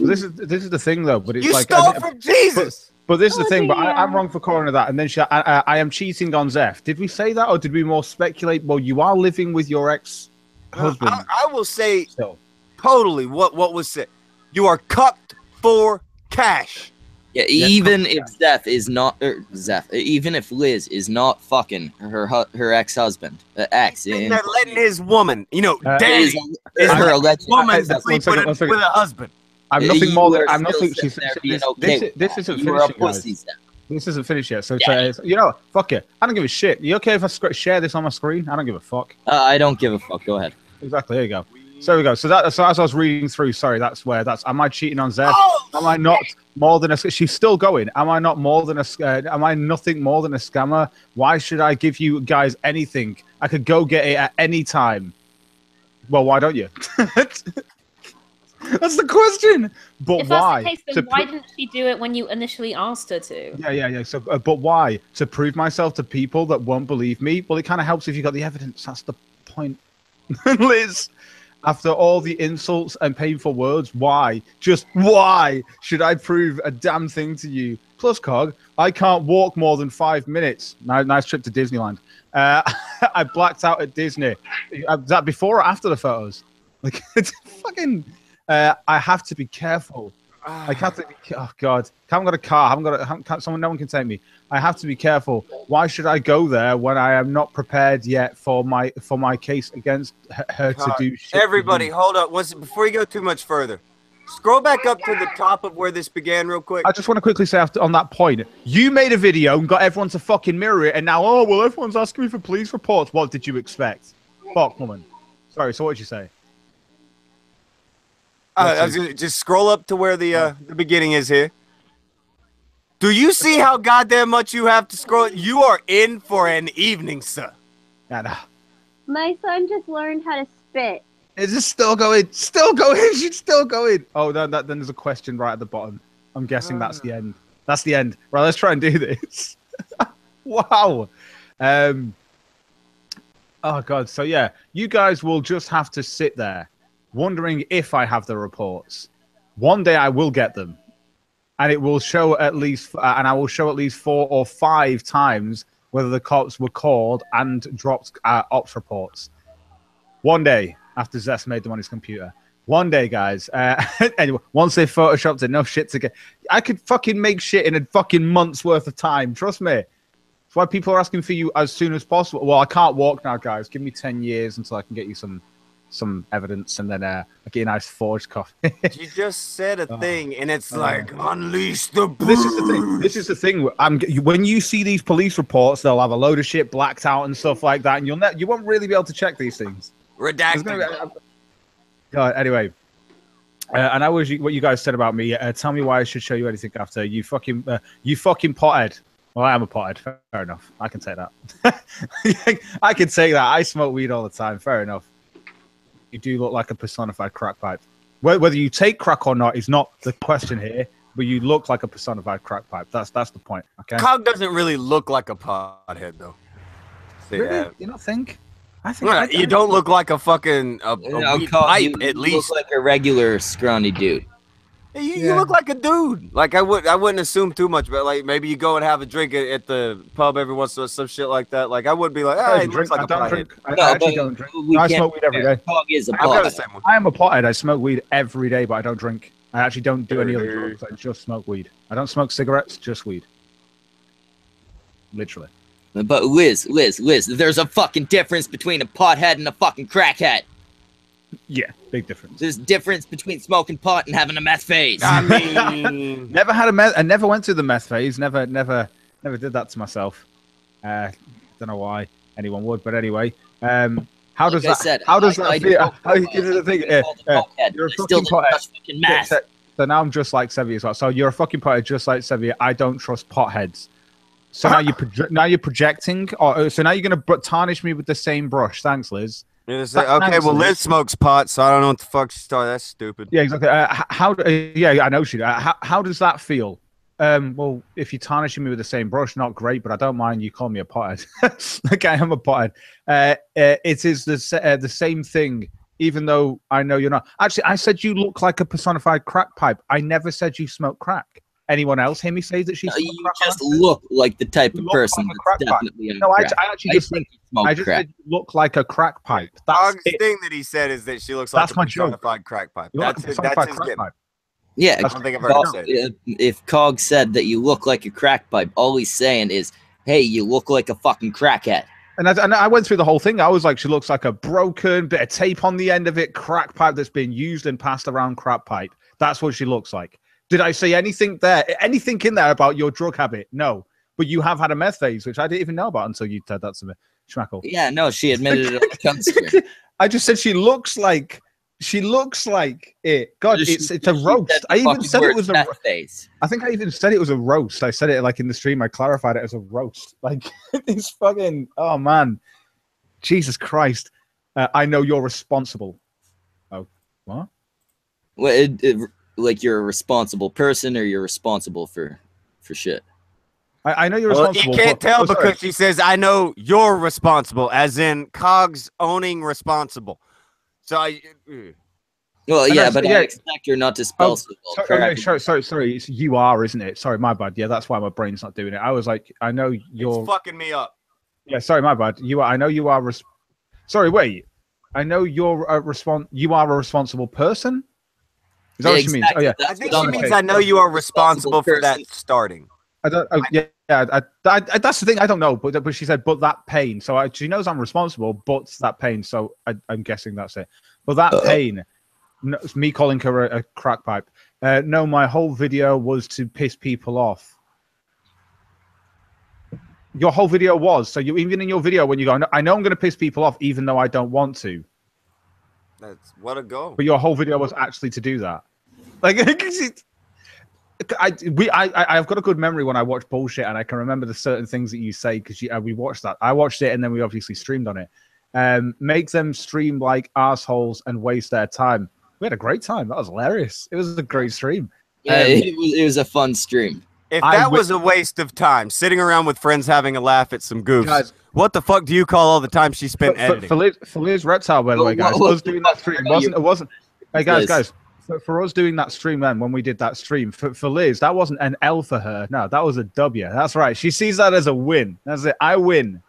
This is the thing though. But it's You like stole from Jesus. But this is the Oh, thing. But dear. I'm wrong for calling her that. And then I am cheating on Zeph. Did we say that or did we more speculate? Well, you are living with your ex-husband. I will say Still. totally what was said. You are cucked for cash. Yeah, even if Zeph is not even if Liz is not fucking her ex-husband, And they're letting his woman, Danny is her alleged woman ex-husband. sleep with a husband. I'm nothing You more than are I'm still nothing. sitting there being okay with This that. isn't You are a finished, guys. pussy, Zeph. This isn't finished yet. So Yeah. fuck it. I don't give a shit. You okay if I share this on my screen? I don't give a fuck. I don't give a fuck. Go ahead. Exactly. There you go. So we go. So as I was reading through, sorry, am I cheating on Zeph? Oh, Am I not more than a? She's still going. Am I not more than a? Am I nothing more than a scammer? Why should I give you guys anything? I could go get it at any time. Well, why don't you? That's the question. But If why? that's the case, To then why pr- didn't she do it when you initially asked her to? Yeah. So, but why? To prove myself to people that won't believe me? Well, it kind of helps if you got the evidence. That's the point. Liz, after all the insults and painful words, why? Just why should I prove a damn thing to you? Plus, Cog, I can't walk more than 5 minutes. Nice trip to Disneyland. I blacked out at Disney. Was that before or after the photos? Like, it's fucking... I have to be careful. I can't. Oh God! I haven't got a car. No one can take me. I have to be careful. Why should I go there when I am not prepared yet for my case against her to do shit? everybody, hold up. Before you go too much further, scroll back up to the top of where this began, real quick. I just want to quickly say on that point, you made a video and got everyone to fucking mirror it, and now everyone's asking me for police reports. What did you expect? Fuck, woman. Sorry. So what did you say? I was gonna just scroll up to where the beginning is here. Do you see how goddamn much you have to scroll? You are in for an evening, sir. Yeah, My son just learned how to spit. Is this still going? Still going? She's still going. Oh, then there's a question right at the bottom. I'm guessing that's the end. That's the end. Right, let's try and do this. Wow. Oh God. So yeah, you guys will just have to sit there, wondering if I have the reports. One day I will get them, and it will show at least, and I will show at least 4 or 5 times whether the cops were called and dropped ops reports. One day after Zess made them on his computer. One day, guys. Anyway, once they photoshopped enough shit to get, I could fucking make shit in a fucking month's worth of time. Trust me. That's why people are asking for you as soon as possible. Well, I can't walk now, guys. Give me 10 years until I can get you some evidence, and then I'll get you a nice forged copy. You just said a thing, and it's like unleash the brute. This is the thing. This is the thing. When you see these police reports, they'll have a load of shit blacked out and stuff like that, and you won't really be able to check these things. Redacted. Anyway, and I was what you guys said about me. Tell me why I should show you anything after you fucking pothead. Well, I am a pothead. Fair enough. I can take that. I can take that. I smoke weed all the time. Fair enough. You do look like a personified crack pipe. Whether you take crack or not is not the question here, but you look like a personified crack pipe. That's the point. Okay. Cog doesn't really look like a pothead, though. Really? You don't think? I think you don't look like a fucking weed pipe, at least. Look like a regular scrawny dude. You look like a dude. Like I wouldn't assume too much, but like maybe you go and have a drink at the pub every once in a while, some shit like that. Like I would be like, he looks like a pothead. I actually don't drink. I smoke weed every day. Cog is a pothead. I am a pothead. I smoke weed every day, but I don't drink. I actually don't do any other drugs. I just smoke weed. I don't smoke cigarettes, just weed. Literally. But Liz, there's a fucking difference between a pothead and a fucking crackhead. Yeah, big difference. There's a difference between smoking pot and having a meth phase. I mean, never had a meth. I never went through the meth phase. Never did that to myself. Don't know why anyone would, but anyway. How does that? How does that feel? How you do the thing? You're a fucking pothead. So now I'm just like Sevi as well. So you're a fucking pothead, just like Sevi. I don't trust potheads. So now you're projecting, or so now you're gonna tarnish me with the same brush. Thanks, Liz. Okay, well, Liz smokes pot, so I don't know what the fuck she started. That's stupid. Yeah, exactly. Yeah, I know she does. How does that feel? Well, if you're tarnishing me with the same brush, not great, but I don't mind you call me a pothead. Okay, I am a pothead. It is the same thing, even though I know you're not. Actually, I said you look like a personified crack pipe. I never said you smoke crack. Anyone else hear me say that she's you just look like the type of person like that's definitely on crack. crack. I actually just think I just said you look like a crack pipe. That's the thing that he said is that she looks like a personified crack pipe. That's his pipe. Yeah, I don't think I've ever said it. If Cog said that you look like a crack pipe, all he's saying is, hey, you look like a fucking crackhead. And I went through the whole thing. I was like, she looks like a broken bit of tape on the end of it, crack pipe that's been used and passed around crack pipe. That's what she looks like. Did I say anything there? Anything in there about your drug habit? No. But you have had a meth phase, which I didn't even know about until you said that to me. Schmackle. Yeah, no, she admitted it on the Cuntstream. I just said she looks like it. God, it's a roast. I even said it was a phase. I think I even said it was a roast. I said it like in the stream. I clarified it as a roast. Like it's fucking. Oh man, Jesus Christ! I know you're responsible. Oh, what? Well, like you're a responsible person, or you're responsible for shit. I know you're responsible. You can't tell because she says, "I know you're responsible," as in Cogs owning responsible. So well, yeah, but I expect her not to spell. Sorry, it's you are, isn't it? Sorry, my bad. Yeah, that's why my brain's not doing it. I was like, I know you're it's fucking me up. Yeah, sorry, my bad. You are. I know you are. Sorry, wait. I know you're a You are a responsible person. Is that what she means? Oh yeah. I think she means I know you are responsible for that starting. I don't. Oh, yeah. That's the thing. I don't know, but she said, but that pain. So she knows I'm responsible, but that pain. So I'm guessing that's it. But that pain, me calling her a crack pipe. No, my whole video was to piss people off. Your whole video was so you even in your video when you go, I know I'm going to piss people off, even though I don't want to. That's what a go. But your whole video was actually to do that. Like, I've got a good memory when I watch bullshit, and I can remember the certain things that you say because we watched that. I watched it, and then we obviously streamed on it. Make them stream like assholes and waste their time. We had a great time. That was hilarious. It was a great stream. Yeah, it was a fun stream. If that was a waste of time, sitting around with friends having a laugh at some goofs, guys, what the fuck do you call all the time she spent editing? For Liz Reptile, by the way, guys, us doing that stream wasn't. Hey guys. For us doing that stream then, when we did that stream, for Liz, that wasn't an L for her. No, that was a W. That's right. She sees that as a win. That's it. I win.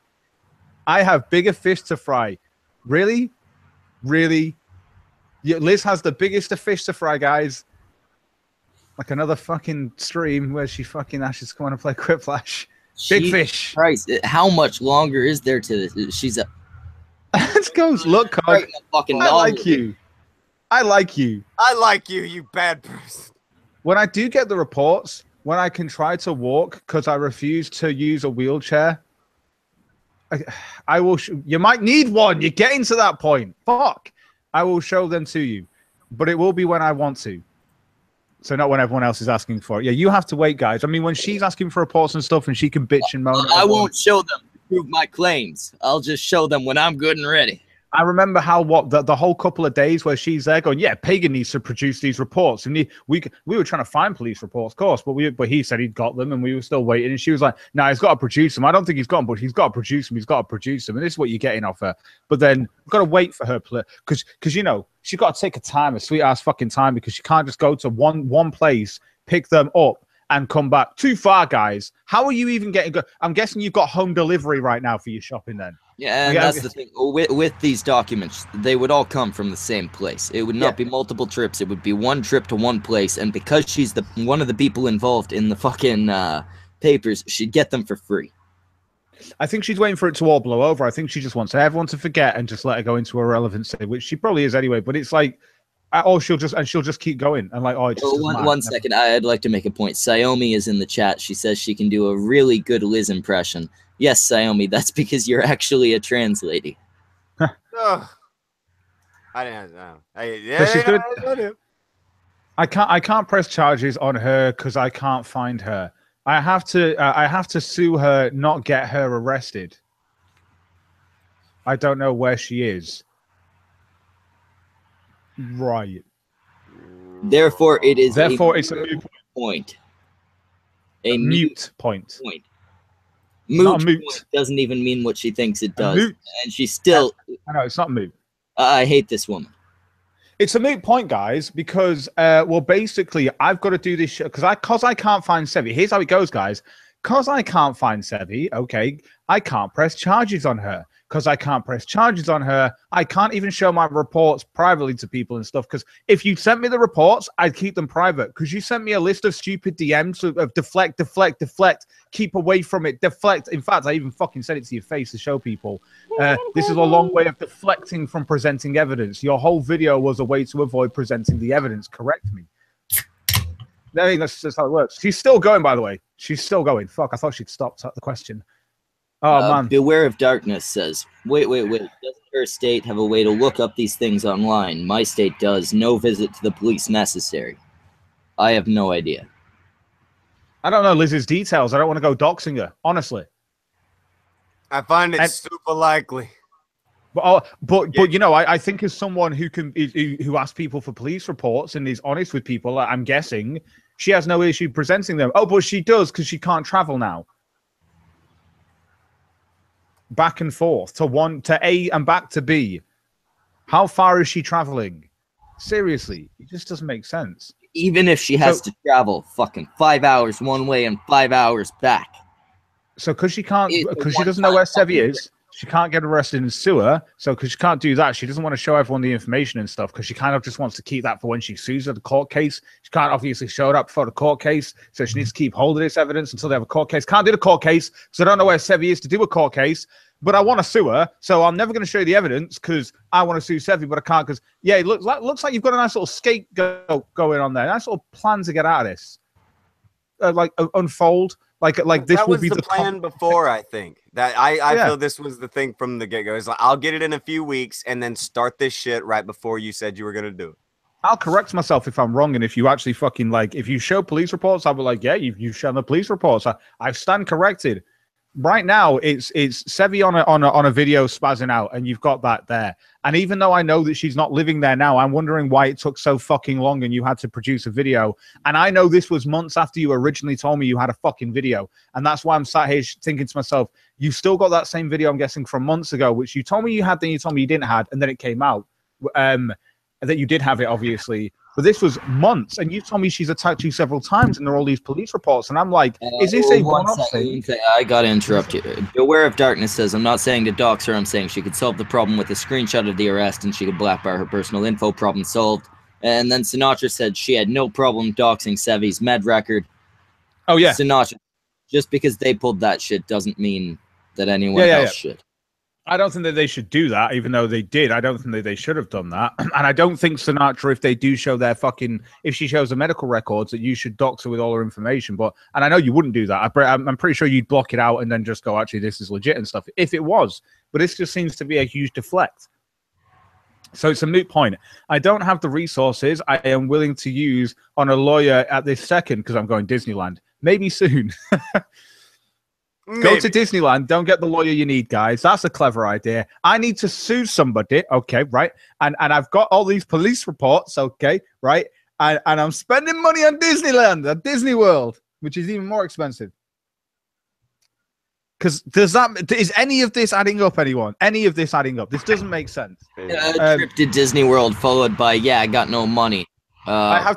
I have bigger fish to fry. Really? Really? Yeah, Liz has the biggest of fish to fry, guys. Like another fucking stream where she fucking ashes come on and play Quiplash. Big fish. Christ, how much longer is there to this? She's a Let's go. Look, Cog, writing a fucking I novel. like you. I like you. I like you, you bad person. When I do get the reports, when I can try to walk because I refuse to use a wheelchair, I will. You might need one. You're getting to that point. Fuck. I will show them to you, but it will be when I want to. So not when everyone else is asking for it. Yeah, you have to wait, guys. I mean, when she's asking for reports and stuff, and she can bitch and moan. I won't show them to prove my claims. I'll just show them when I'm good and ready. I remember how the whole couple of days where she's there going, yeah, Pagan needs to produce these reports, and we were trying to find police reports, of course, but he said he'd got them, and we were still waiting, and she was like, no, he's got to produce them. I don't think he's got them, but he's got to produce them. He's got to produce them, and this is what you're getting off her. But then we've got to wait for her because you know she's got to take a sweet ass fucking time, because she can't just go to one place, pick them up, and come back. Too far, guys. How are you even getting good? I'm guessing you've got home delivery right now for your shopping then. Yeah, and that's the thing. With these documents, they would all come from the same place. It would not be multiple trips. It would be one trip to one place. And because she's one of the people involved in the fucking papers, she'd get them for free. I think she's waiting for it to all blow over. I think she just wants everyone to forget and just let her go into irrelevancy, which she probably is anyway. But it's like, she'll just keep going and like, it just one second. I'd like to make a point. Xiaomi is in the chat. She says she can do a really good Liz impression. Yes, Xiaomi, that's because you're actually a trans lady. I didn't know. I can't press charges on her because I can't find her. I have to sue her, not get her arrested. I don't know where she is. Right. Therefore, it's a moot point. A mute point. Moot point doesn't even mean what she thinks it does. And she's still... I know, it's not moot. I hate this woman. It's a moot point, guys, because, well, basically, I've got to do this because I can't find Sevi. Here's how it goes, guys. Because I can't find Sevi, okay, I can't press charges on her. Because I can't press charges on her, I can't even show my reports privately to people and stuff. Because if you sent me the reports, I'd keep them private. Because you sent me a list of stupid DMs of deflect, keep away from it, deflect. In fact, I even fucking said it to your face to show people. This is a long way of deflecting from presenting evidence. Your whole video was a way to avoid presenting the evidence. Correct me. I mean, that's how it works. She's still going, by the way. She's still going. Fuck, I thought she'd stopped at the question. Oh, man. Beware of Darkness says, wait. Doesn't her state have a way to look up these things online? My state does. No visit to the police necessary. I have no idea. I don't know Liz's details. I don't want to go doxing her, honestly. I find it super likely. But you know, I think as someone who asks people for police reports and is honest with people, I'm guessing she has no issue presenting them. Oh, but she does because she can't travel now. Back and forth to A and back to B. How far is she traveling? Seriously, it just doesn't make sense. Even if she has to travel fucking 5 hours one way and 5 hours back. So because she doesn't know where Sevi is, she can't get arrested and sue her. So because she can't do that, she doesn't want to show everyone the information and stuff because she kind of just wants to keep that for when she sues at the court case. She can't obviously show it up for the court case, so she needs to keep hold of this evidence until they have a court case. Can't do the court case because I don't know where Sevi is to do a court case. But I want to sue her, so I'm never going to show you the evidence because I want to sue Sevi, but I can't because, yeah, it looks like you've got a nice little scapegoat going on there. Nice little plan to get out of this. Unfold. Like this that will was be the plan before, I think. That I feel this was the thing from the get-go. It's like, I'll get it in a few weeks and then start this shit right before you said you were going to do it. I'll correct myself if I'm wrong, and if you actually fucking, if you show police reports, I'll be like, yeah, you've shown the police reports. I stand corrected. Right now, it's Sevi on a video spazzing out, and you've got that there. And even though I know that she's not living there now, I'm wondering why it took so fucking long and you had to produce a video. And I know this was months after you originally told me you had a fucking video. And that's why I'm sat here thinking to myself, you still got that same video, I'm guessing, from months ago, which you told me you had, then you told me you didn't have, and then it came out. That you did have it, obviously. But this was months, and you told me she's attacked you several times, and there are all these police reports, and I'm like, is this a one-off thing? I gotta interrupt you. Beware of Darkness says, I'm not saying to dox her, I'm saying she could solve the problem with a screenshot of the arrest, and she could black bar her personal info, problem solved. And then Sinatra said she had no problem doxing Sevi's med record. Oh, yeah. Sinatra, just because they pulled that shit doesn't mean that anyone else should. I don't think that they should do that, even though they did. I don't think that they should have done that. And I don't think Sinatra, if they do show their if she shows the medical records, that you should dox her with all her information. And I know you wouldn't do that. I'm pretty sure you'd block it out and then just go, actually, this is legit and stuff, if it was. But this just seems to be a huge deflect. So it's a moot point. I don't have the resources I am willing to use on a lawyer at this second because I'm going Disneyland. Maybe soon. Go to Disneyland. Don't get the lawyer you need, guys. That's a clever idea. I need to sue somebody. Okay, right. And I've got all these police reports. Okay, right. And I'm spending money on Disneyland, at Disney World, which is even more expensive. Because is any of this adding up, anyone? Any of this adding up? This doesn't make sense. A trip to Disney World followed by, I got no money. I have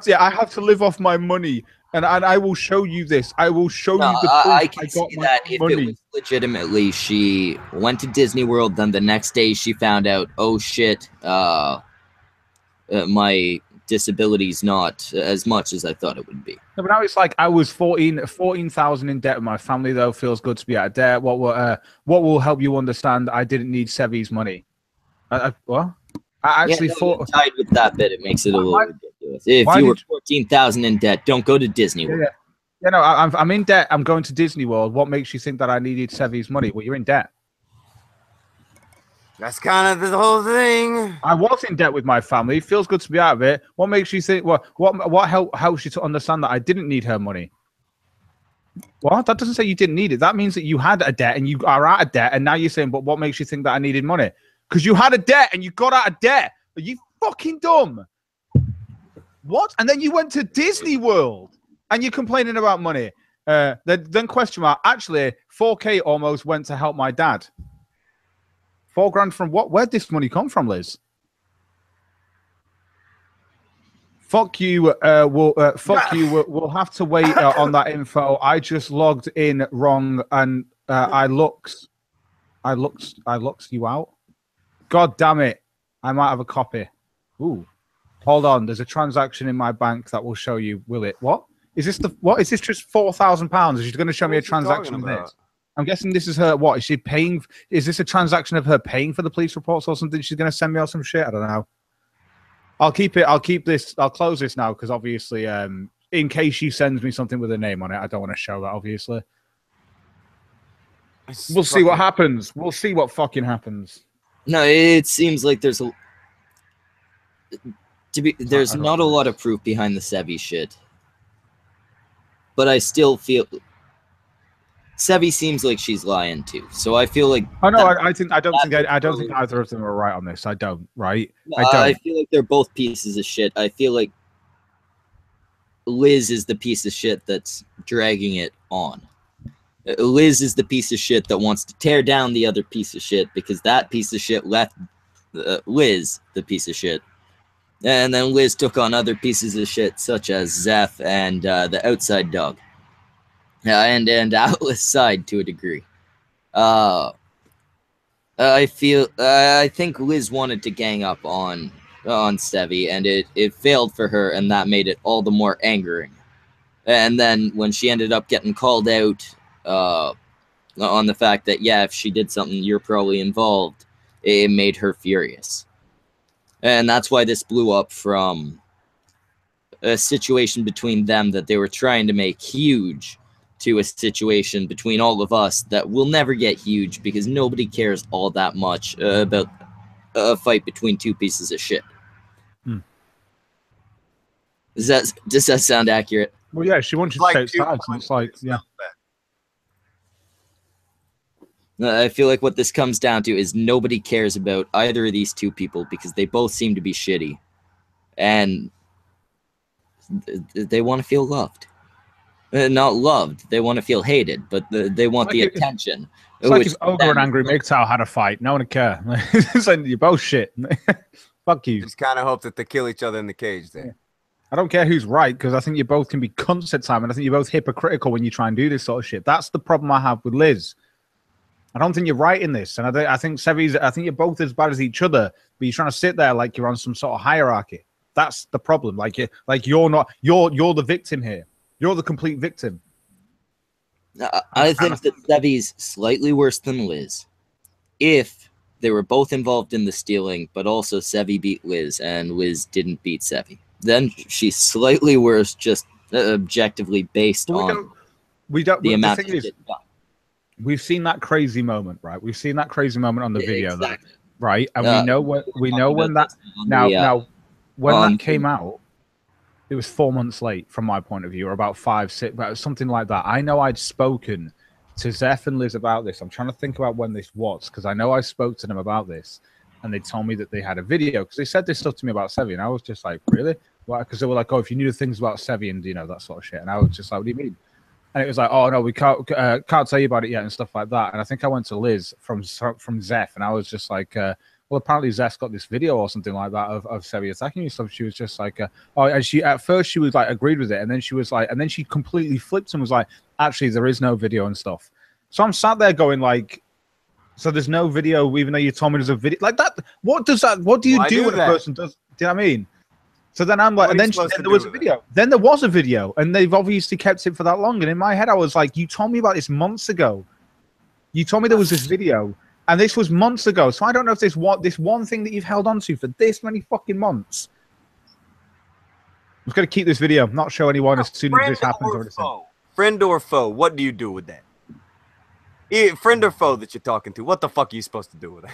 to live off my money. And I will show you this. I will show you the proof. I can see that if it was legitimately she went to Disney World, then the next day she found out, oh shit, my disability's not as much as I thought it would be. No, but now it's like I was 14,000 in debt with my family, though. Feels good to be out of debt. What will help you understand I didn't need Sevi's money? What? I actually thought tied with that bit. It makes it a little ridiculous. If you were 14,000 in debt, don't go to Disney World. Yeah, no, I'm in debt. I'm going to Disney World. What makes you think that I needed Sevi's money? Well, you're in debt. That's kind of the whole thing. I was in debt with my family. It feels good to be out of it. What makes you think? What helps you to understand that I didn't need her money? Well, that doesn't say you didn't need it. That means that you had a debt and you are out of debt, and now you're saying, but what makes you think that I needed money? Because you had a debt and you got out of debt. Are you fucking dumb? What? And then you went to Disney World and you're complaining about money. Then question mark. Actually, 4K almost went to help my dad. $4,000 from what? Where'd this money come from, Liz? Fuck you. Fuck you. We'll have to wait on that info. I just logged in wrong and I looked you out. God damn it. I might have a copy. Ooh. Hold on. There's a transaction in my bank that will show you. Will it? What? Is this is this just £4,000? Is she going to show me a transaction of this? I'm guessing this is her. What is she paying? Is this a transaction of her paying for the police reports or something? She's going to send me or some shit. I don't know. I'll keep it. I'll keep this. I'll close this now because obviously, in case she sends me something with a name on it, I don't want to show that. Obviously, we'll see what happens. We'll see what fucking happens. No, it seems like there's not a lot of proof behind the Sevi shit. But I still feel Sevi seems like she's lying too. So I feel like I don't think either of them are right on this. I don't, right? I feel like they're both pieces of shit. I feel like Liz is the piece of shit that's dragging it on. Liz is the piece of shit that wants to tear down the other piece of shit because that piece of shit left Liz the piece of shit. And then Liz took on other pieces of shit such as Zeph and the outside dog. And Atlas side to a degree. I think Liz wanted to gang up on Sevi and it failed for her and that made it all the more angering. And then when she ended up getting called out on the fact that, if she did something, you're probably involved, it made her furious. And that's why this blew up from a situation between them that they were trying to make huge to a situation between all of us that will never get huge because nobody cares all that much about a fight between two pieces of shit. Does that sound accurate? Well, yeah, she wanted to take sides, and it's like, yeah. I feel like what this comes down to is nobody cares about either of these two people because they both seem to be shitty. And they want to feel loved. Not loved. They want to feel hated, but they want the attention. It's like if Ooga and Angry MGTOW had a fight. No one would care. It's like, you're both shit. Fuck you. Just kind of hope that they kill each other in the cage there. I don't care who's right, because I think you both can be cunts at time, and I think you're both hypocritical when you try and do this sort of shit. That's the problem I have with Liz. I don't think you're right in this, and I think Sevi's. I think you're both as bad as each other, but you're trying to sit there like you're on some sort of hierarchy. That's the problem. You're not. You're the victim here. You're the complete victim. I think that Sevi's slightly worse than Liz. If they were both involved in the stealing, but also Sevi beat Liz and Liz didn't beat Sevi, then she's slightly worse, just objectively based on the amount of shit done. We've seen that crazy moment, right? We've seen that crazy moment on the video, exactly. right? And we know when that that came out, it was 4 months late from my point of view, or about 5, 6, something like that. I know I'd spoken to Zeph and Liz about this. I'm trying to think about when this was, because I know I spoke to them about this, and they told me that they had a video, because they said this stuff to me about Sevi, and I was just like, really? Why? Because they were like, oh, if you knew the things about Sevi and that sort of shit, and I was just like, what do you mean? And it was like, oh no, we can't tell you about it yet and stuff like that. And I think I went to Liz from Zeph, and I was just like, well, apparently Zeph's got this video or something like that of Sevi attacking you. So she was just like, oh, and she at first she was like agreed with it, and then she was like, and then she completely flipped and was like, actually, there is no video and stuff. So I'm sat there going like, so there's no video, even though you told me there's a video like that. What does that? What do you do when a person does? Do you know what I mean? So then I'm like, and then there was a video. Then there was a video, and they've obviously kept it for that long. And in my head, I was like, you told me about this months ago. You told me there was this video, and this was months ago. So I don't know if this one thing that you've held on to for this many fucking months. I'm just going to keep this video, not show anyone as soon as this happens. Friend or foe, what do you do with that? Friend or foe that you're talking to, what the fuck are you supposed to do with that?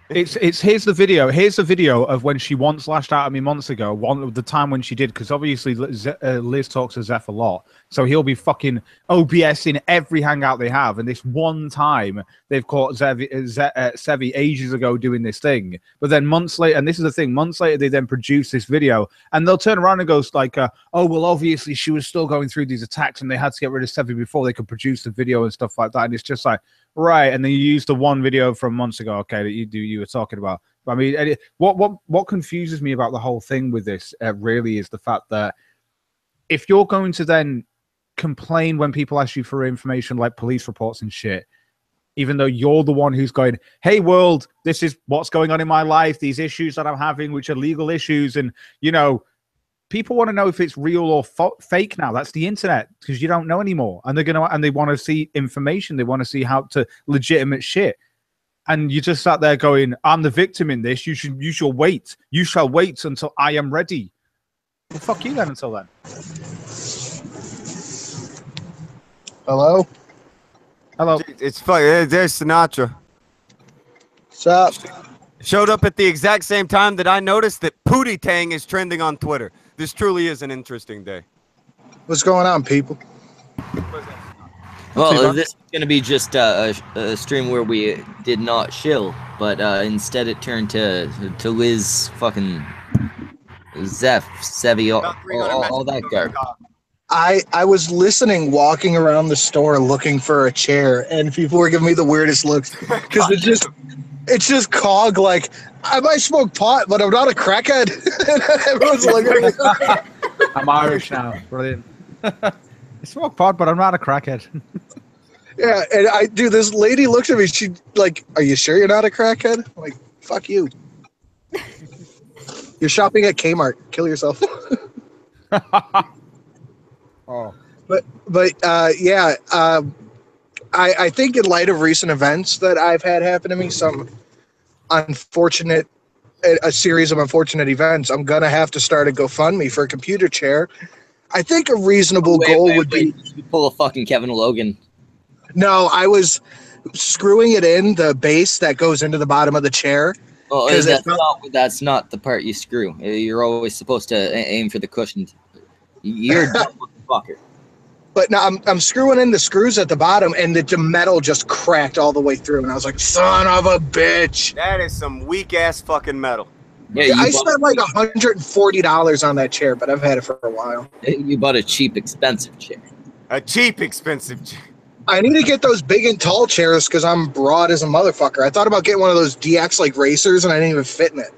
Here's the video. Here's the video of when she once lashed out at me months ago. The time when she did, because obviously Liz talks to Zeph a lot, so he'll be fucking OBS in every hangout they have. And this one time they've caught Sevi ages ago doing this thing, but then months later, and this is the thing, months later they then produce this video, and they'll turn around and go like, "Oh well, obviously she was still going through these attacks, and they had to get rid of Sevi before they could produce the video and stuff like that." And it's just like. Right, and then you use the one video from months ago, okay, that you were talking about. I mean, what confuses me about the whole thing with this really is the fact that if you're going to then complain when people ask you for information like police reports and shit, even though you're the one who's going, hey world, this is what's going on in my life, these issues that I'm having, which are legal issues, and people want to know if it's real or fake now. That's the internet, because you don't know anymore, and they want to see information. They want to see how to legitimate shit. And you just sat there going, "I'm the victim in this. You shall wait. You shall wait until I am ready." Well, fuck you then. Until then. Hello. Hello. It's funny. There's Sinatra. What's up? Showed up at the exact same time that I noticed that Pootie Tang is trending on Twitter. This truly is an interesting day. What's going on, people? Well, this is going to be just a stream where we did not shill, but instead it turned to Liz, fucking Zeph, Sevi, all that garbage. I was listening, walking around the store looking for a chair, and people were giving me the weirdest looks because it's just cog like I might smoke pot, but I'm not a crackhead. Everyone's like, I'm Irish now. Brilliant. I smoke pot, but I'm not a crackhead. Yeah, and this lady looks at me. She like, are you sure you're not a crackhead? I'm like, fuck you. You're shopping at Kmart. Kill yourself. Oh, but yeah. I think in light of recent events that I've had happen to me, a series of unfortunate events, I'm going to have to start a GoFundMe for a computer chair. I think a reasonable goal would be... You pull a fucking Kevin Logan. No, I was screwing it in, the base that goes into the bottom of the chair. Well, that's not the part you screw. You're always supposed to aim for the cushion. You're a dumb fucker. But now I'm screwing in the screws at the bottom, and the metal just cracked all the way through. And I was like, son of a bitch. That is some weak-ass fucking metal. Yeah, I spent like $140 on that chair, but I've had it for a while. You bought a cheap, expensive chair. A cheap, expensive chair. I need to get those big and tall chairs because I'm broad as a motherfucker. I thought about getting one of those DX like racers, and I didn't even fit in it.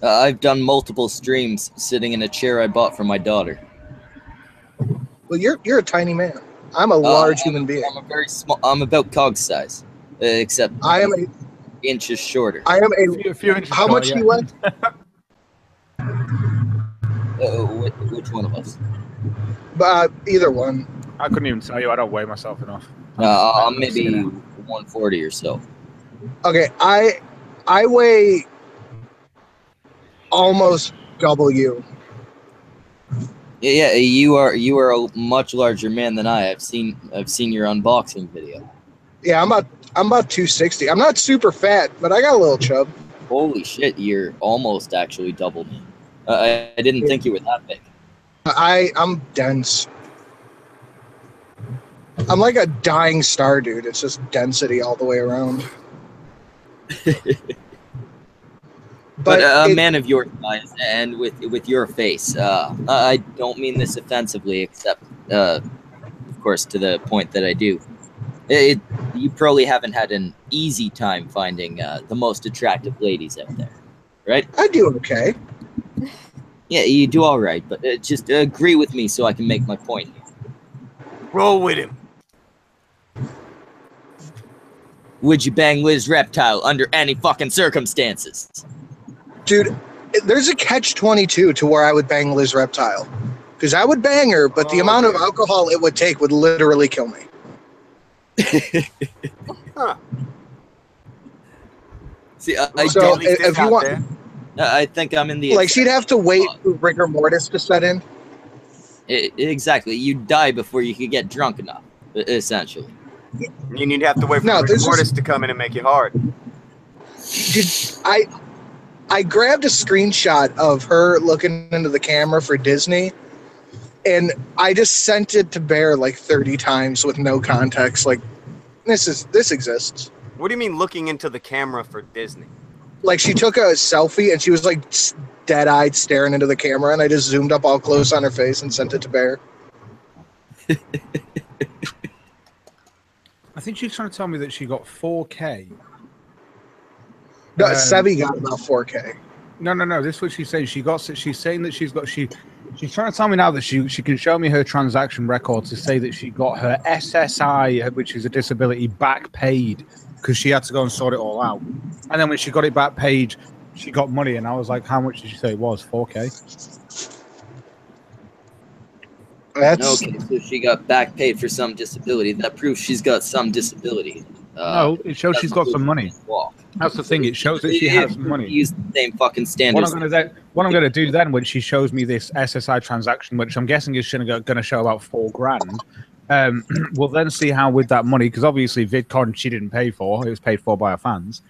I've done multiple streams sitting in a chair I bought for my daughter. Well, you're a tiny man. I'm a large human being. I'm a very small. I'm about Cog size, except I am inches shorter. I am A few inches How short, much yeah. you weigh? Which one of us? Either one. I couldn't even tell you. I don't weigh myself enough. I'm maybe 140 or so. Okay, I weigh almost double you. Yeah, you are a much larger man than I. I've seen your unboxing video. Yeah, I'm about 260. I'm not super fat, but I got a little chub. Holy shit, you're almost actually double me. I didn't think you were that big. I'm dense. I'm like a dying star, dude. It's just density all the way around. But a man of your size and with your face, I don't mean this offensively, except, of course, to the point that I do. You probably haven't had an easy time finding the most attractive ladies out there, right? I do okay. Yeah, you do all right, but just agree with me so I can make my point here. Roll with him. Would you bang Liz Reptile under any fucking circumstances? Dude, there's a catch-22 to where I would bang Liz Reptile. Because I would bang her, but the amount of alcohol it would take would literally kill me. Huh. See, So, don't- if you want... there. I think I'm in the... Like, she'd have to wait for rigor mortis to set in. Exactly. You'd die before you could get drunk enough, essentially. You'd have to wait for No, the this mortis to come in and make it hard. Dude, I grabbed a screenshot of her looking into the camera for Disney, and I just sent it to Bear like 30 times with no context. Like, this exists. What do you mean looking into the camera for Disney? Like, she took a selfie and she was like dead-eyed staring into the camera, and I just zoomed up all close on her face and sent it to Bear. I think she's trying to tell me that she got 4K. No, Sebi got about 4K. No. This is what she's saying. She's saying that she's trying to tell me now that she can show me her transaction record to say that she got her SSI, which is a disability, back paid because she had to go and sort it all out. And then when she got it back paid, she got money, and I was like, "How much did you say it was? 4K?" Okay, so she got back paid for some disability. That proves she's got some disability. No, it shows she's got some money. That's the thing. It shows that she has money. Use the same fucking standards. What I'm going to do then, when she shows me this SSI transaction, which I'm guessing is going to show about $4,000, we'll then see how with that money, because obviously VidCon she didn't pay for; it was paid for by her fans.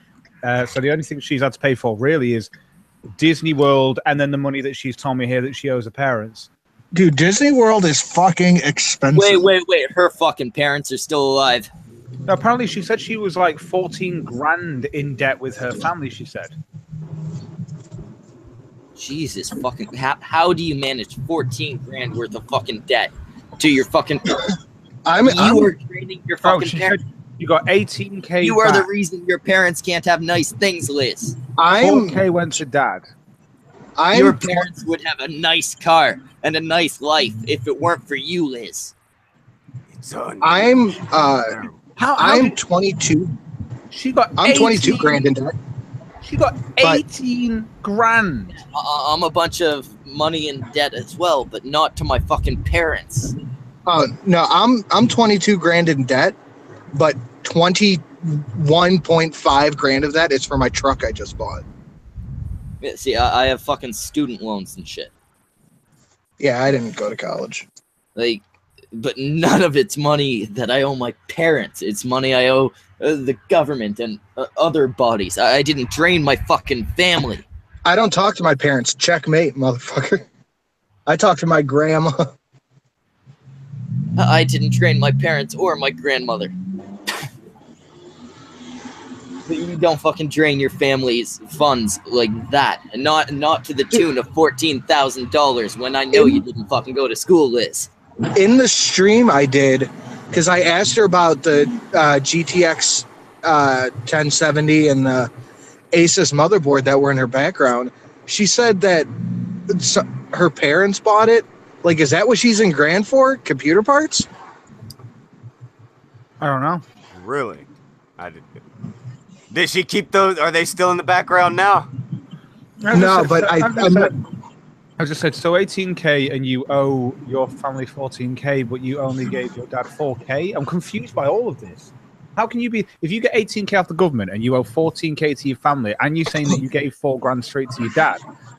So the only thing she's had to pay for really is Disney World, and then the money that she's told me here that she owes her parents. Dude, Disney World is fucking expensive. Wait. Her fucking parents are still alive. Now, apparently, she said she was like 14 grand in debt with her family. She said. Jesus fucking! How do you manage 14 grand worth of fucking debt to your fucking? You are draining your fucking parents. You got 18K. You are the reason your parents can't have nice things, Liz. 4K went to dad. Your parents would have a nice car and a nice life if it weren't for you, Liz. I'm 22. I'm 22 grand in debt. She got 18 grand. I'm a bunch of money in debt as well, but not to my fucking parents. No, I'm 22 grand in debt, but 21.5 grand of that is for my truck I just bought. Yeah, see, I have fucking student loans and shit. Yeah, I didn't go to college. Like, but none of it's money that I owe my parents. It's money I owe the government and other bodies. I didn't drain my fucking family. I don't talk to my parents. Checkmate, motherfucker. I talk to my grandma. I didn't drain my parents or my grandmother. You don't fucking drain your family's funds like that, and not to the tune of $14,000 when I know you didn't fucking go to school, Liz. In the stream I did, because I asked her about the GTX 1070 and the Asus motherboard that were in her background, she said that her parents bought it. Like, is that what she's in Grand for? Computer parts? I don't know. Really? Did she keep those? Are they still in the background now? No, but I just said, so 18K and you owe your family 14K, but you only gave your dad 4K? I'm confused by all of this. How can you be, if you get 18K off the government and you owe 14K to your family and you're saying that you gave 4 grand straight to your dad,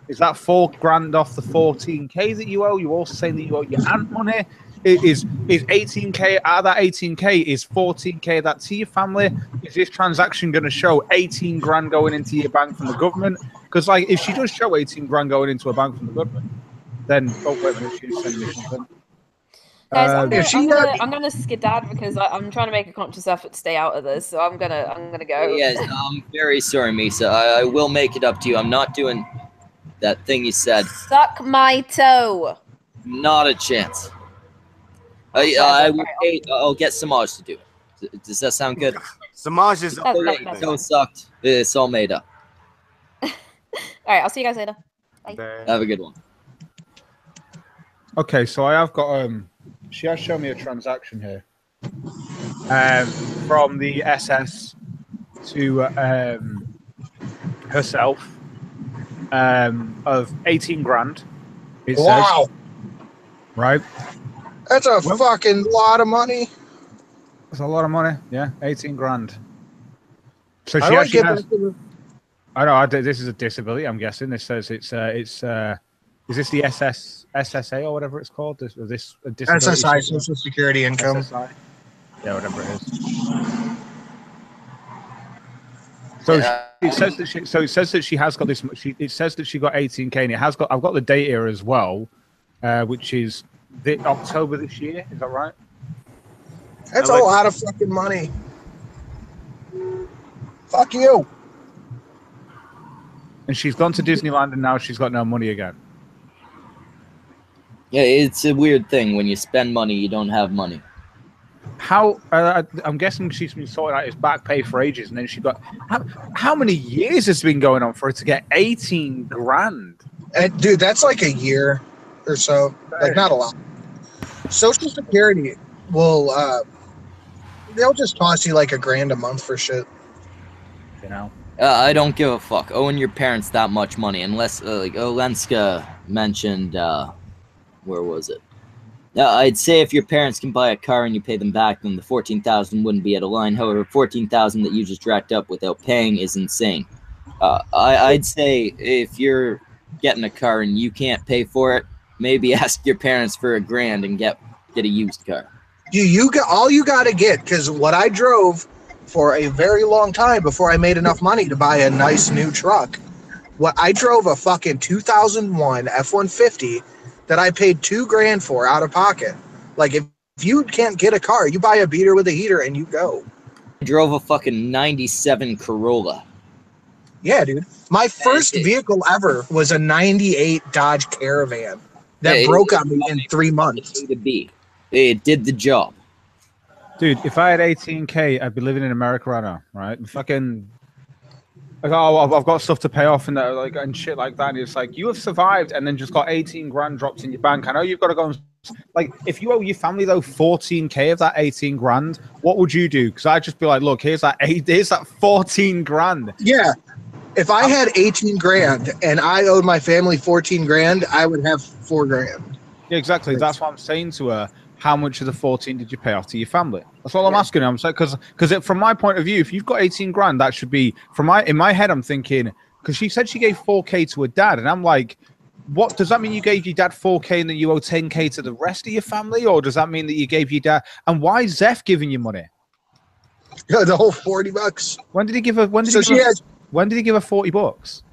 is that 4 grand off the 14K that you owe? You're also saying that you owe your aunt money? Is 18K out of that 18K, is 14K that to your family? Is this transaction going to show 18 grand going into your bank from the government? Because, like, if she does show 18 grand going into a bank from the government, then oh wait a minute, she's sending me something. Guys, I'm gonna skedaddle because I'm trying to make a conscious effort to stay out of this. So I'm gonna go. Yes, I'm very sorry, Misa. I will make it up to you. I'm not doing that thing you said. Suck my toe. Not a chance. I'll get Samaj to do it. Does that sound good? Samaj is so sucked. It's all made up. All right, I'll see you guys later. Bye. Have a good one. Okay, so I have got she has shown me a transaction here. From the SS to herself of 18 grand. It wow. says, right? That's a fucking lot of money. That's a lot of money. Yeah, 18 grand. So she actually has. I know. This is a disability. I'm guessing. This says it's. Is this the SSA or whatever it's called? This a disability? SSI, Social Security Income. SSI. Yeah, whatever it is. So it says that she. So it says that she has got this. It says that she got 18K, and it has got. I've got the date here as well, which is October this year. Is that right? That's a lot of fucking money. Fuck you. And she's gone to Disneyland, and now she's got no money again. Yeah, it's a weird thing. When you spend money, you don't have money. How? I'm guessing she's been sorting out his back pay for ages, and then she got. How many years has been going on for her to get 18 grand? Dude, that's like a year or so. Like, not a lot. Social Security will. They'll just toss you like $1 grand a month for shit. You know. I don't give a fuck owing your parents that much money, unless like Olenska mentioned. Where was it? I'd say if your parents can buy a car and you pay them back, then the 14,000 wouldn't be out of line. However, 14,000 that you just racked up without paying is insane. I'd say if you're getting a car and you can't pay for it, maybe ask your parents for $1 grand and get a used car. You got all you got to get, because what I drove for a very long time before I made enough money to buy a nice new truck. What I drove a fucking 2001 F-150 that I paid $2 grand for out of pocket. Like, if you can't get a car, you buy a beater with a heater and you go. I drove a fucking 97 Corolla. Yeah, dude. My first vehicle ever was a 98 Dodge Caravan that broke on me in 3 months. It did the job. Dude, if I had 18K, I'd be living in America right now, right? And fucking, like, oh, I've got stuff to pay off and that, like, and shit like that. And it's like, you have survived and then just got 18 grand dropped in your bank. I know you've got to go and, like, if you owe your family though 14K of that 18 grand, what would you do? Because I'd just be like, look, here's that 14 grand. Yeah. If I had 18 grand and I owed my family 14 grand, I would have 4 grand. Yeah, exactly. That's what I'm saying to her. How much of the 14 did you pay off to your family? That's all I'm asking her. I'm saying, because from my point of view, if you've got 18 grand, that should be in my head. I'm thinking, because she said she gave 4K to her dad, and I'm like, what does that mean? You gave your dad 4K and then you owe 10K to the rest of your family, or does that mean that you gave your dad? And why is Zeph giving you money? Yeah, the whole $40. When did he give her? When did he give her $40?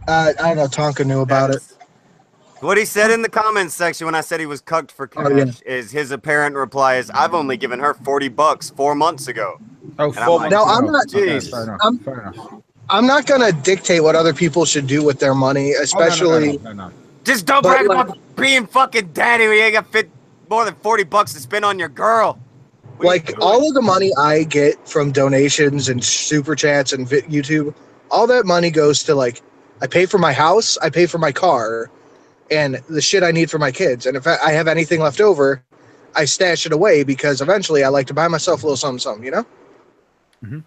I don't know. Tonka knew about it. What he said in the comments section when I said he was cucked for cash is his apparent reply is, I've only given her $40 4 months ago. Oh, 4 months ago. I'm not. Okay, fair enough. I'm not gonna dictate what other people should do with their money, especially. No. Just don't brag about being fucking daddy when you ain't got more than $40 to spend on your girl. Like, all of the money I get from donations and super chats and YouTube, all that money goes to, like, I pay for my house, I pay for my car, and the shit I need for my kids. And if I have anything left over, I stash it away because eventually I like to buy myself a little something, something, you know? Mhm.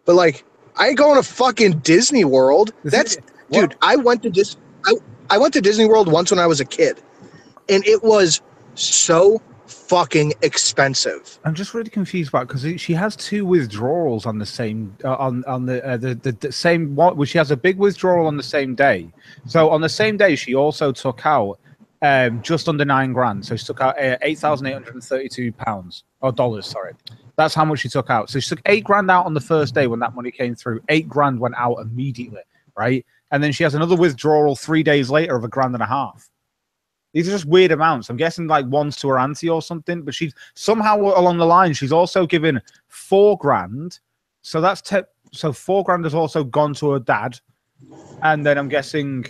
But like, I ain't going to fucking Disney World. Dude, I went to Disney World once when I was a kid, and it was so fucking expensive. I'm just really confused about because she has two withdrawals on the same on the same one. Well, she has a big withdrawal on the same day. So on the same day, she also took out just under £9,000. So she took out £8,832 or dollars. Sorry, that's how much she took out. So she took £8,000 out on the first day when that money came through. £8,000 went out immediately, right? And then she has another withdrawal 3 days later of £1,500. These are just weird amounts. I'm guessing like one's to her auntie or something, but she's somehow along the line, she's also given £4,000. So that's so £4,000 has also gone to her dad. And then I'm guessing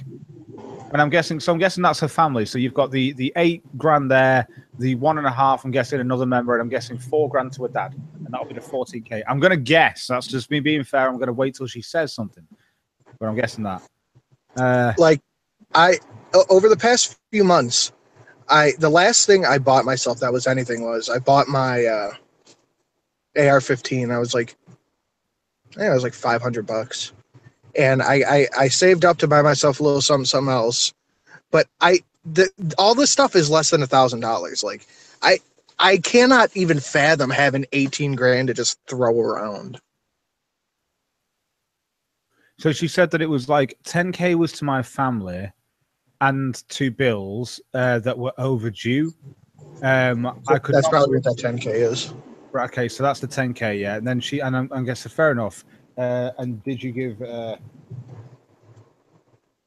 that's her family. So you've got the £8,000 there, the 1.5, I'm guessing another member, and I'm guessing £4,000 to her dad. And that'll be the 14K. I'm gonna guess. That's just me being fair. I'm gonna wait till she says something. But I'm guessing that. Over the past few months, the last thing I bought myself that was anything was I bought my AR-15. I was like $500, and I saved up to buy myself a little something else. But all this stuff is less than $1,000. Like I cannot even fathom having 18 grand to just throw around. So she said that it was like 10K was to my family and 2 bills that were overdue. That's probably what that 10K is. Right, okay, so that's the 10K, yeah. And then I'm guessing fair enough. And did you give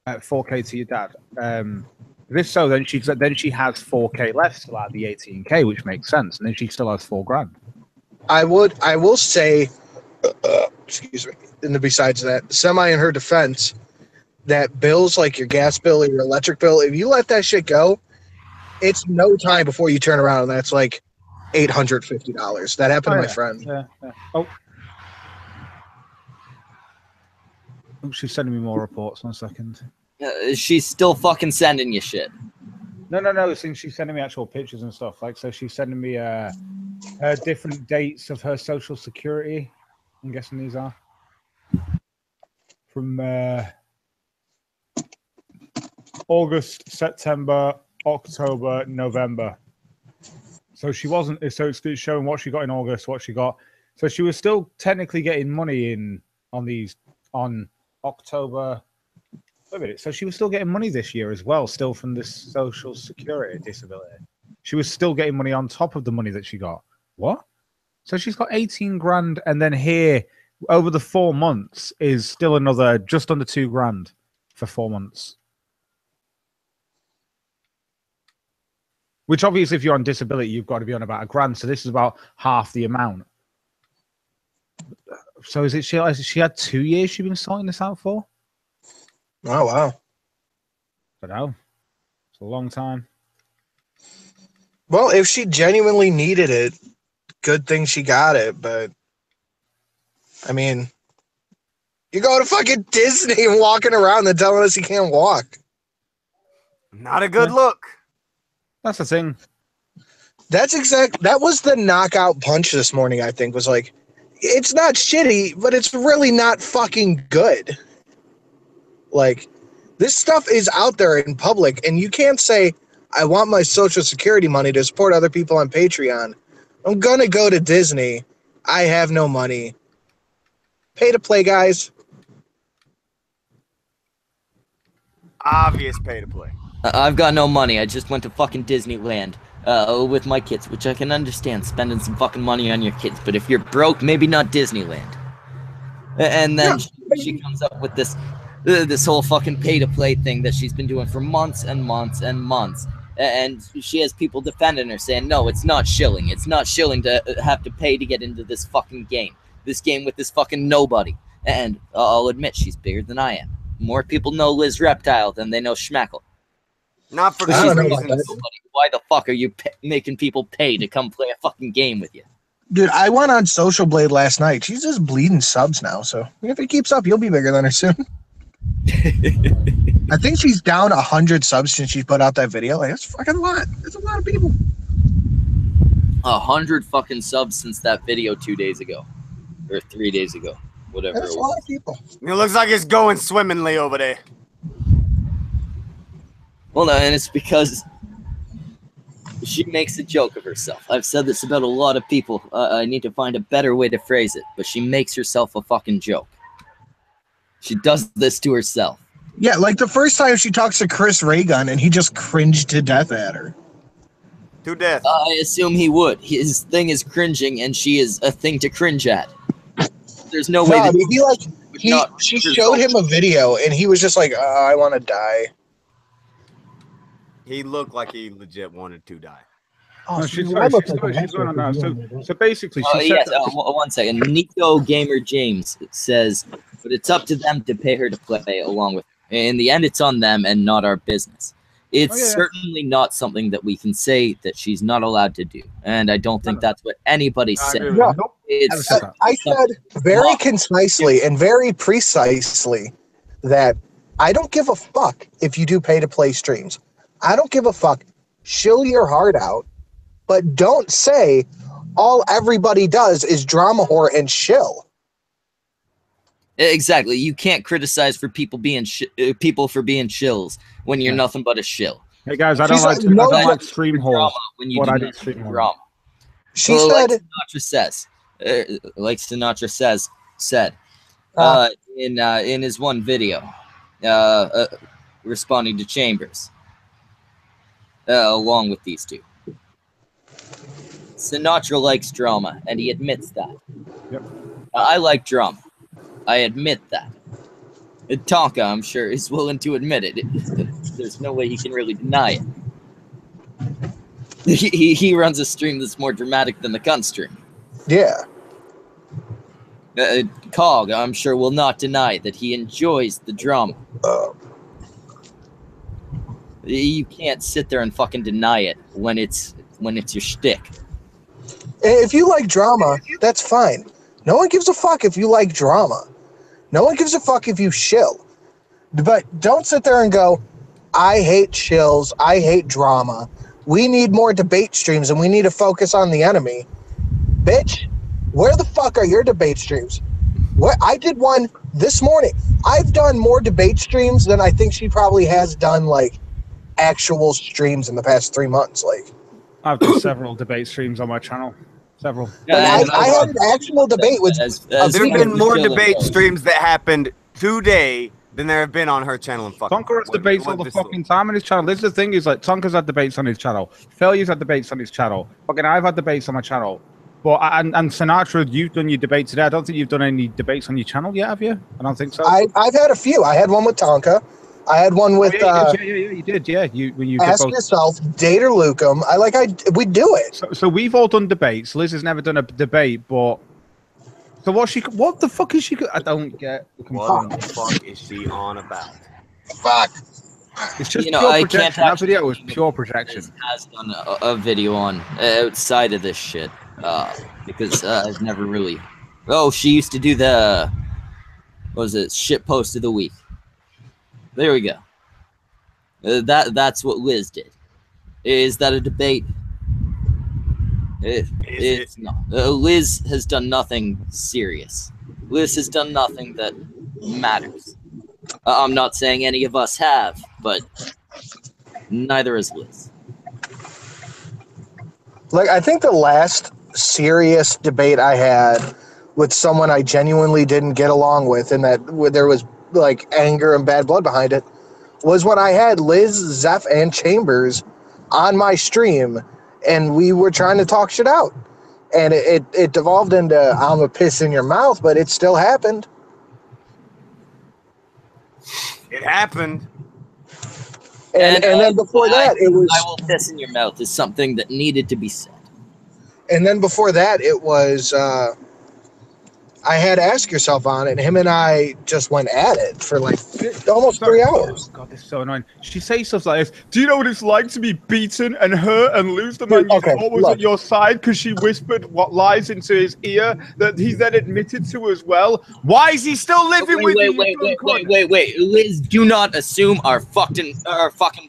4K to your dad? If so, then she has 4K left still out of the 18K, which makes sense. And then she still has $4,000. I will say, excuse me. And besides that, semi in her defense, that bills like your gas bill or your electric bill, if you let that shit go, it's no time before you turn around and that's like $850. That happened to my friend. Yeah. Oh, she's sending me more reports. 1 second. She's still fucking sending you shit. No. She's sending me actual pictures and stuff. Like, so she's sending me her different dates of her social security. I'm guessing these are from August, September, October, November. So she wasn't. So it's showing what she got in August, what she got. So she was still technically getting money on October. Wait a minute. So she was still getting money this year as well, still from this social security disability. She was still getting money on top of the money that she got. What? So she's got 18 grand, and then here over the 4 months is still another just under 2 grand for 4 months. Which obviously, if you're on disability, you've got to be on about £1,000. So this is about half the amount. So is it she had 2 years she's been sorting this out for? Oh wow! I don't know. It's a long time. Well, if she genuinely needed it, good thing she got it. But I mean, you go to fucking Disney and walking around and telling us you can't walk. Not a good look. That's the thing. That was the knockout punch this morning, I think, was like, it's not shitty, but it's really not fucking good. Like, this stuff is out there in public, and you can't say, I want my Social Security money to support other people on Patreon. I'm gonna go to Disney. I have no money. Pay to play, guys. Obvious pay to play. I've got no money. I just went to fucking Disneyland with my kids, which I can understand, spending some fucking money on your kids. But if you're broke, maybe not Disneyland. And then she comes up with this whole fucking pay-to-play thing that she's been doing for months and months and months. And she has people defending her, saying, no, it's not shilling. It's not shilling to have to pay to get into this fucking game. This game with this fucking nobody. And I'll admit, she's bigger than I am. More people know Liz Reptile than they know Schmeckle. Not for I good don't know reasons. Why the fuck are you making people pay to come play a fucking game with you? Dude, I went on Social Blade last night. She's just bleeding subs now. So if it keeps up, you'll be bigger than her soon. I think she's down 100 subs since she put out that video. Like, that's fucking a lot. That's a lot of people. 100 fucking subs since that video 2 days ago. Or 3 days ago. Whatever That's it a was. lot of people. It looks like it's going swimmingly over there. Well, no, and it's because she makes a joke of herself. I've said this about a lot of people. I need to find a better way to phrase it, but she makes herself a fucking joke. She does this to herself. Yeah, like the first time she talks to Chris Raygun and he just cringed to death at her. To death. I assume he would. His thing is cringing, and she is a thing to cringe at. There's no way that she showed him a video and he was just like, I want to die. He looked like he legit wanted to die. Oh, No, she's going on now. So basically, she said one second. Nico Gamer James says, but it's up to them to pay her to play along with her. In the end, it's on them and not our business. It's certainly not something that we can say that she's not allowed to do. And I don't think that's what anybody's saying. No, It's I said very concisely and very precisely that I don't give a fuck if you do pay to play streams. I don't give a fuck. Shill your heart out, but don't say all everybody does is drama whore and shill. Exactly. You can't criticize for people being people for being shills when you're nothing but a shill. Hey guys, I don't like stream whores. When you do stream drama. She said, like Sinatra says, said in his one video, responding to Chambers, along with these two. Sinatra likes drama, and he admits that. Yep. I like drama. I admit that. Tonka, I'm sure, is willing to admit it. There's no way he can really deny it. He runs a stream that's more dramatic than the cunt stream. yeah. Cog, I'm sure, will not deny that he enjoys the drama. You can't sit there and fucking deny it when it's your shtick. If you like drama, that's fine. No one gives a fuck if you like drama. No one gives a fuck if you shill. But don't sit there and go, I hate shills, I hate drama. We need more debate streams and we need to focus on the enemy. Bitch, where the fuck are your debate streams? I did one this morning. I've done more debate streams than I think she probably has done, like, actual streams in the past 3 months. Like, I've done several debate streams on my channel. Several. Yeah, I had an actual debate with. There have been more debate streams that happened today than there have been on her channel. And fucking Tonka has debates all the fucking time on his channel. This is the thing: is like Tonka's had debates on his channel. Failure's had debates on his channel. Fucking I've had debates on my channel. But and Sinatra, you've done your debate today. I don't think you've done any debates on your channel yet, have you? I don't think so. I've had a few. I had one with Tonka. I had one with. You did. When you Ask yourself, date or Lucum. We do it. So we've all done debates. Liz has never done a debate, but so what the fuck is she? I don't get. What the fuck is she on about? Fuck. It's just pure projection. That video was pure projection. Has done a video on outside of this shit because I've never really. Oh, she used to do the. What was it? Shit post of the week. There we go. That's what Liz did. Is that a debate? It's not. Liz has done nothing serious. Liz has done nothing that matters. I'm not saying any of us have, but neither has Liz. Like, I think the last serious debate I had with someone I genuinely didn't get along with, and that there was like anger and bad blood behind it, was when I had Liz, Zeph, and Chambers on my stream, and we were trying to talk shit out, and it devolved into I'm a piss in your mouth, but it still happened. It happened. And then before that, it was I will piss in your mouth is something that needed to be said. And then before that, it was I had Ask Yourself on, and him and I just went at it for like almost 3 hours. God, this is so annoying. She says stuff like this. Do you know what it's like to be beaten and hurt and lose the man Dude, you okay, thought was look. at your side because she whispered what lies into his ear that he then admitted to as well? Why is he still living with you? Wait, Liz, do not assume our fucking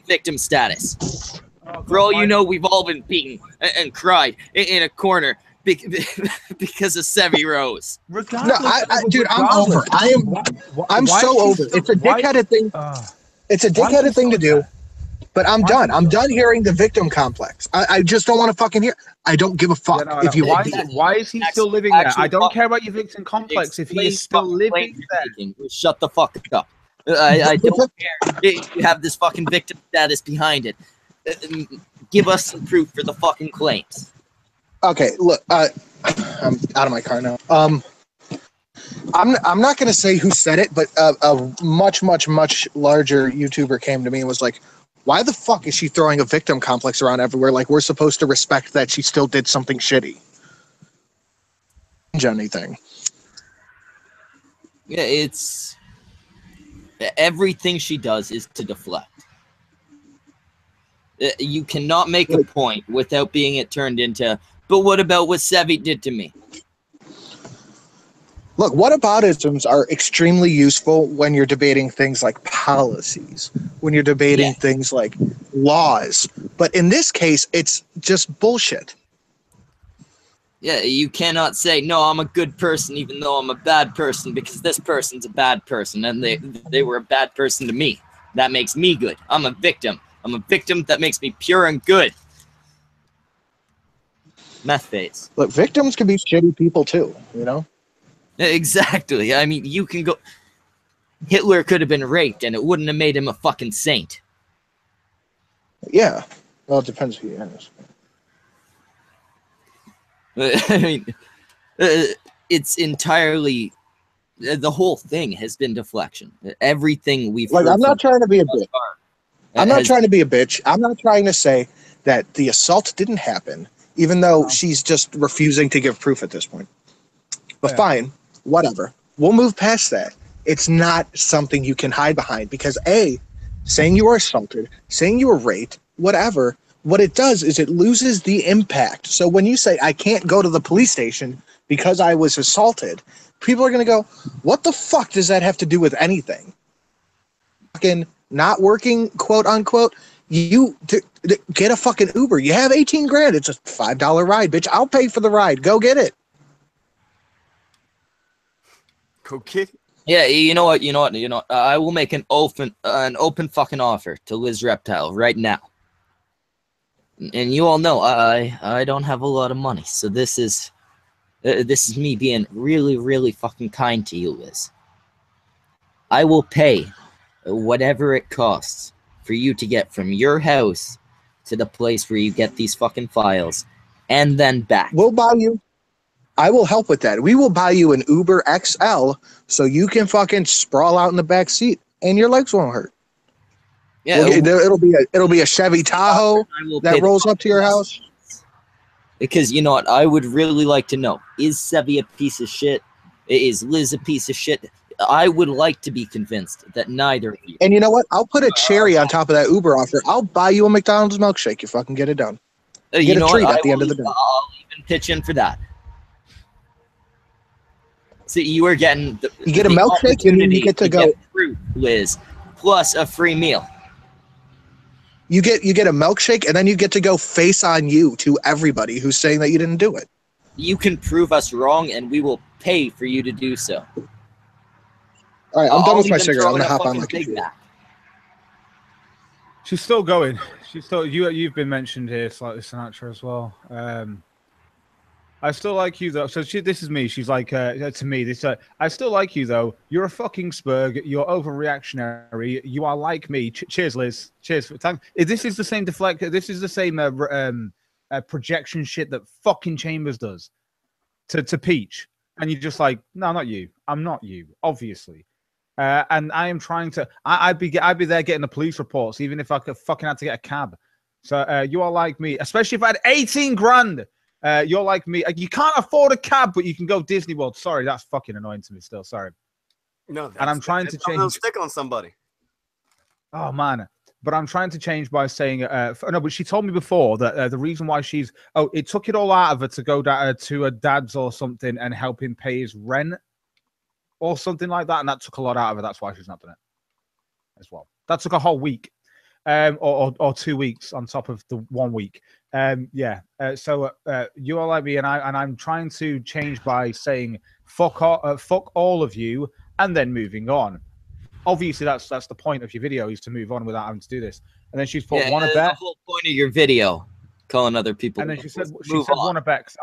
victim status. For all you know, we've all been beaten and cried in a corner because of Sevy Rose. No, dude, I'm over. I'm so over. It's a dickheaded thing. It's a dickheaded thing to do. But I'm done. I'm done hearing the victim complex. I just don't want to fucking hear. I don't give a fuck if you. Why is he still living there? I don't care about your victim complex if he is still living there. Shut the fuck up. I don't care if you have this fucking victim status behind it. Give us some proof for the fucking claims. Okay, look, I'm out of my car now. I'm not going to say who said it, but a much larger YouTuber came to me and was like, why the fuck is she throwing a victim complex around everywhere? Like, we're supposed to respect that she still did something shitty. Anything. Yeah, it's... Everything she does is to deflect. You cannot make a point without being it turned into, but what about what Sevy did to me? Look, whataboutisms are extremely useful when you're debating things like policies, when you're debating things like laws. But in this case, it's just bullshit. Yeah, you cannot say, no, I'm a good person even though I'm a bad person because this person's a bad person and they were a bad person to me. That makes me good. I'm a victim. I'm a victim that makes me pure and good. Meth face. Look, victims can be shitty people too, you know? Exactly. I mean, you can go... Hitler could have been raped, and it wouldn't have made him a fucking saint. Yeah. Well, it depends who you ask. I mean, it's entirely... The whole thing has been deflection. Everything we've... Like, I'm not trying to be a bitch. I'm not trying to be a bitch. I'm not trying to say that the assault didn't happen, even though she's just refusing to give proof at this point. But fine. Whatever. We'll move past that. It's not something you can hide behind because A, saying you were assaulted, saying you were raped, whatever, what it does is it loses the impact. So when you say, I can't go to the police station because I was assaulted, people are going to go, what the fuck does that have to do with anything? Fucking not working, quote unquote, you get a fucking Uber. You have 18 grand. It's a $5 ride, bitch. I'll pay for the ride. Go get it. Go get it. Yeah, you know what? I will make an open fucking offer to Liz Reptile right now. And you all know I don't have a lot of money, so this is me being really fucking kind to you, Liz. I will pay whatever it costs for you to get from your house to the place where you get these fucking files, and then back. We'll buy you. I will help with that. We will buy you an Uber XL so you can fucking sprawl out in the back seat and your legs won't hurt. Yeah, it'll be a Chevy Tahoe that rolls up to your house. Because you know what, I would really like to know: is Sevy a piece of shit? Is Liz a piece of shit? I would like to be convinced that neither of you. And you know what? I'll put a cherry on top of that Uber offer. I'll buy you a McDonald's milkshake. You fucking get it done. Get a treat at the end of the day. I'll even pitch in for that. So you are getting you get a milkshake and then you get to go fruit, Liz, plus a free meal. You get a milkshake and then you get to go face on you to everybody who's saying that you didn't do it. You can prove us wrong, and we will pay for you to do so. All right, I'm done with my cigarette. I'm gonna hop on my computer. She's still going. She's still. You've been mentioned here, slightly Sinatra as well. I still like you though. So this is me. She's like to me. I still like you though. You're a fucking spurg. You're overreactionary. You are like me. Cheers, Liz. Cheers. This is the same deflect. This is the same projection shit that fucking Chambers does to Peach. And you're just like, no, not you. I'm not you, obviously. And I am trying to. I'd be there getting the police reports, even if I could fucking had to get a cab. So you are like me, especially if I had 18 grand. You're like me. You can't afford a cab, but you can go Disney World. Sorry, that's fucking annoying to me still. Sorry. No, and I'm trying to change. They'll stick on somebody. Oh man. But I'm trying to change by saying, no, but she told me before that the reason why it took it all out of her to go to her dad's or something and help him pay his rent or something like that. And that took a lot out of her. That's why she's not done it as well. That took a whole week or 2 weeks on top of the 1 week. So you are like me, and I'm trying to change by saying, fuck all of you, and then moving on. Obviously, that's the point of your video, is to move on without having to do this. And then she's put, "Want to bet?" The whole point of your video, calling other people. And then she said, "Want to bet?" So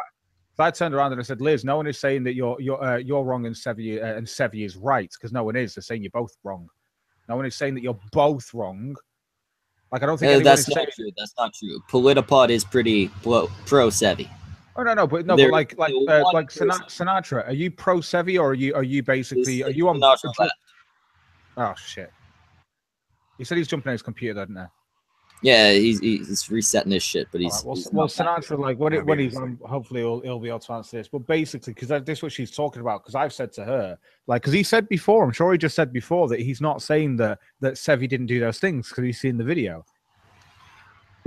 I turned around and I said, "Liz, no one is saying that you're wrong and Sevi is right, because no one is. They're saying you're both wrong. No one is saying that you're both wrong. Like, I don't think that's not true. That's not true. Politipod is pretty pro Sevi. Oh no, but like Sinatra, are you pro Sevi, or are you basically, are you on? Oh shit! He said he's jumping on his computer, doesn't he? Yeah, he's resetting his shit, but he's. Right, well, Sinatra, like when he's on, hopefully he'll be able to answer this. But basically, because this is what she's talking about. Because I've said to her, like, because he said before, I'm sure he just said before that he's not saying that Sevi didn't do those things because he's seen the video.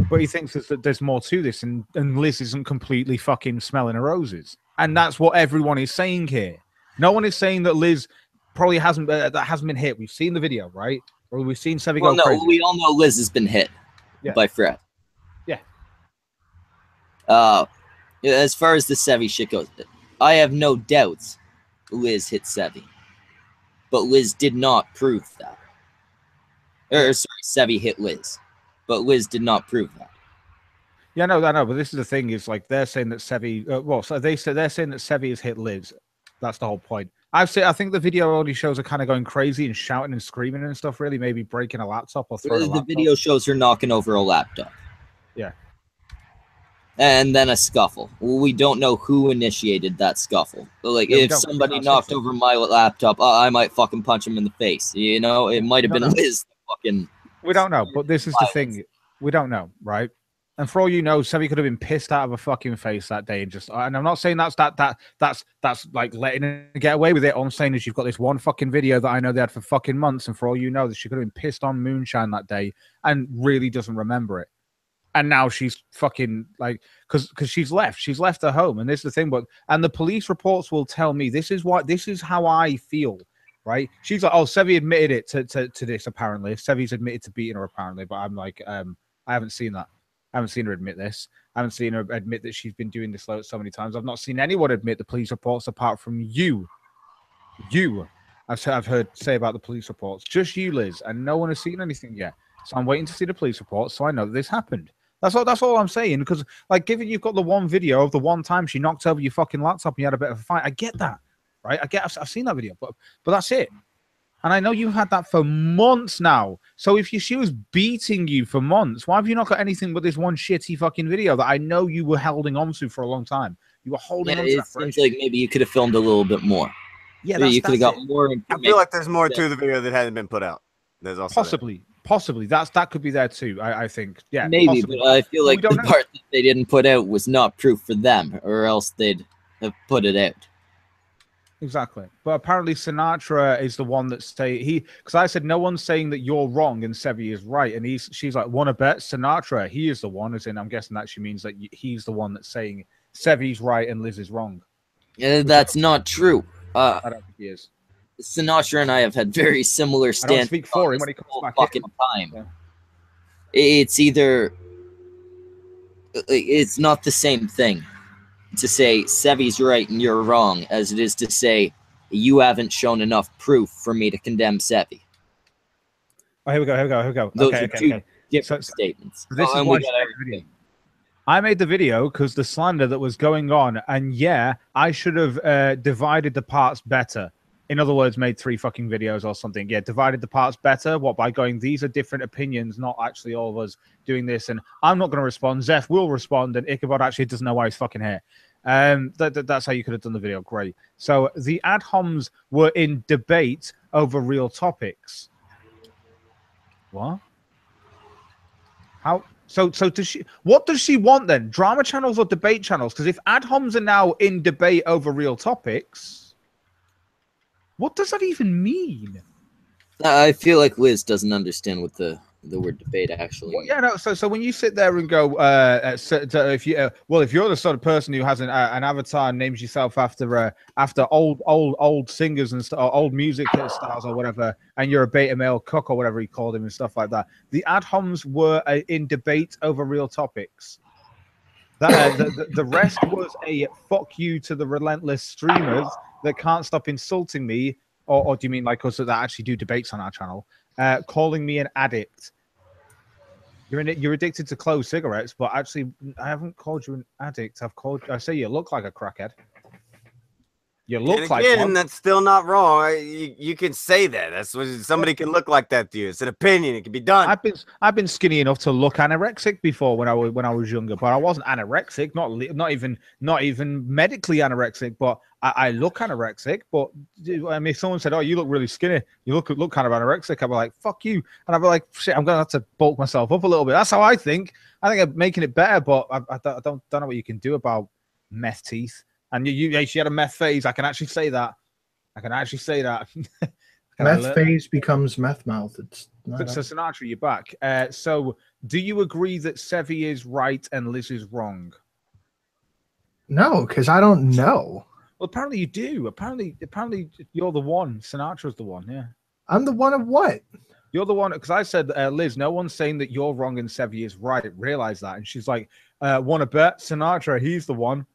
But he thinks that there's more to this, and Liz isn't completely fucking smelling her roses, and that's what everyone is saying here. No one is saying that Liz probably hasn't been hit. We've seen the video, right? Or we've seen Sevi go crazy. We all know Liz has been hit by Fred. Yeah. As far as the Sevi shit goes, I have no doubts Liz hit Sevi, but Liz did not prove that. Or sorry, Sevi hit Liz, but Liz did not prove that. Yeah, no, I know, but this is the thing: is like they're saying that Sevi. They're saying that Sevi has hit Liz. That's the whole point. I think the video already shows her kind of going crazy and shouting and screaming and stuff. Really, maybe breaking a laptop or throwing a laptop. The video shows her knocking over a laptop. Yeah. And then a scuffle. We don't know who initiated that scuffle. Like, if somebody knocked over my laptop, I might fucking punch him in the face. You know, it might have been Liz. Fucking. We don't know, but this is the thing. We don't know, right? And for all you know, Sevi could have been pissed out of her fucking face that day, and I'm not saying that's like letting her get away with it. All I'm saying is you've got this one fucking video that I know they had for fucking months, and for all you know, that she could have been pissed on moonshine that day and really doesn't remember it. And now she's fucking like, because she's left her home, and this is the thing. And the police reports will tell me this is how I feel. Right? She's like, oh, Sevi admitted it to this apparently. Sevi's admitted to beating her apparently, but I'm like, I haven't seen that. I haven't seen her admit this. I haven't seen her admit that she's been doing this so many times. I've not seen anyone admit the police reports apart from you. I've heard say about the police reports. Just you, Liz, and no one has seen anything yet. So I'm waiting to see the police reports so I know that this happened. That's all I'm saying. Because, like, given you've got the one video of the one time she knocked over your fucking laptop and you had a bit of a fight, I get that, right? I've seen that video, but that's it. And I know you had that for months now. So if she was beating you for months, why have you not got anything but this one shitty fucking video that I know you were holding on to for a long time? You were holding on to that for it seems like maybe you could have filmed a little bit more. Yeah, you could have got more. I feel like there's more to the video that hasn't been put out. There's also possibly that could be there too. I think, yeah, maybe. Possibly. But I feel like the part that they didn't put out was not proof for them, or else they'd have put it out. Exactly, but apparently Sinatra is the one that because I said no one's saying that you're wrong and Sevi is right, and she's like, want to bet Sinatra? He is the one, as in I'm guessing that she means that he's the one that's saying Sevi's right and Liz is wrong. That's not true. I don't think he is. Sinatra and I have had very similar stands. I don't speak for him when he comes back fucking time. Yeah. It's either it's not the same thing to say Sevi's right and you're wrong as it is to say you haven't shown enough proof for me to condemn Sevi. Oh, here we go. Those are two different statements. This is why I made the video because the slander that was going on, and yeah, I should have divided the parts better. In other words, made 3 fucking videos or something. Yeah, divided the parts better. What, by going, these are different opinions, not actually all of us doing this. And I'm not going to respond. Zeph will respond, and Ichabod actually doesn't know why he's fucking here. That's how you could have done the video. Great. So the ad homs were in debate over real topics. What? How? So does she? What does she want then? Drama channels or debate channels? Because if ad homs are now in debate over real topics, what does that even mean? I feel like Liz doesn't understand what the word debate actually Well, means. yeah, no. So when you sit there and go, if you if you're the sort of person who has an avatar and names yourself after old singers and old music stars or whatever, and you're a beta male cook or whatever he called him and stuff like that, the ad homs were in debate over real topics. That the rest was a fuck you to the relentless streamers that can't stop insulting me, or do you mean like us that actually do debates on our channel, calling me an addict? You're addicted to closed cigarettes, but actually, I haven't called you an addict. I say you look like a crackhead. You look And like again, one. that's still not wrong. You can say that. That's what somebody can look like that to you. It's an opinion. It can be done. I've been skinny enough to look anorexic before when I was younger, but I wasn't anorexic. Not even medically anorexic, but I look anorexic. But I mean, if someone said, "Oh, you look really skinny. You look kind of anorexic," I'd be like, "Fuck you," and I'd be like, "Shit, I'm gonna have to bulk myself up a little bit." That's how I think. I think I'm making it better, but I don't know what you can do about meth teeth. And she had a meth phase. I can actually say that. Meth phase becomes meth mouth. It's not so Sinatra, you're back. So do you agree that Sevi is right and Liz is wrong? No, because I don't know. Well, apparently you do. Apparently you're the one. Sinatra's the one. Yeah. I'm the one of what? You're the one, because I said, Liz, no one's saying that you're wrong and Sevi is right. Realize that. And she's like, want to bet? Sinatra, he's the one.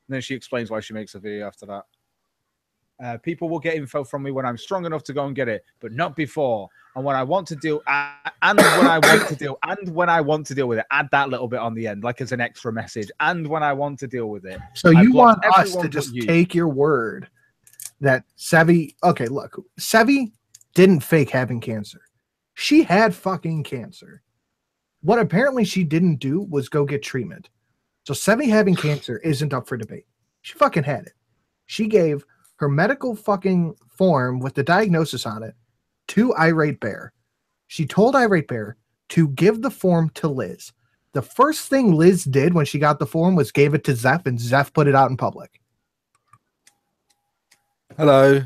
And then she explains why she makes a video after that. People will get info from me when I'm strong enough to go and get it, but not before. And when I want to deal, and when I want to deal, and when I want to deal with it, add that little bit on the end, like as an extra message. And when I want to deal with it. So you want us to just take your word that Sevi? Okay, look, Sevi didn't fake having cancer. She had fucking cancer. What apparently she didn't do was go get treatment. So Sevi having cancer isn't up for debate. She fucking had it. She gave her medical fucking form with the diagnosis on it to Irate Bear. She told Irate Bear to give the form to Liz. The first thing Liz did when she got the form was gave it to Zeph, and Zeph put it out in public. Hello.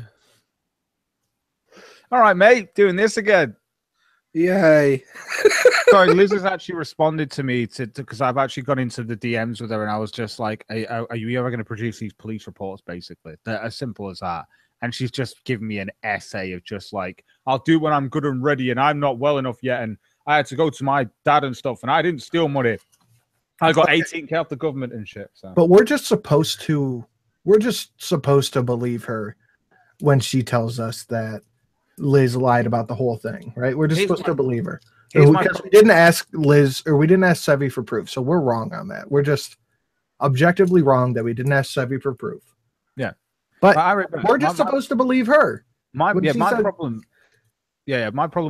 All right, mate, doing this again. Yay. Sorry, Liz has actually responded to me because I've actually gone into the DMs with her and I was just like, are you ever going to produce these police reports, basically? They're as simple as that. And she's just given me an essay of just like, I'll do when I'm good and ready and I'm not well enough yet. And I had to go to my dad and stuff and I didn't steal money. I got 18K off the government and shit. So. But we're just supposed to believe her when she tells us that Liz lied about the whole thing, right? We're just supposed to believe her. Because we didn't ask Liz, or we didn't ask Sevi for proof. So we're wrong on that. We're just objectively wrong that we didn't ask Sevi for proof. Yeah. But we're just supposed to believe her. My problem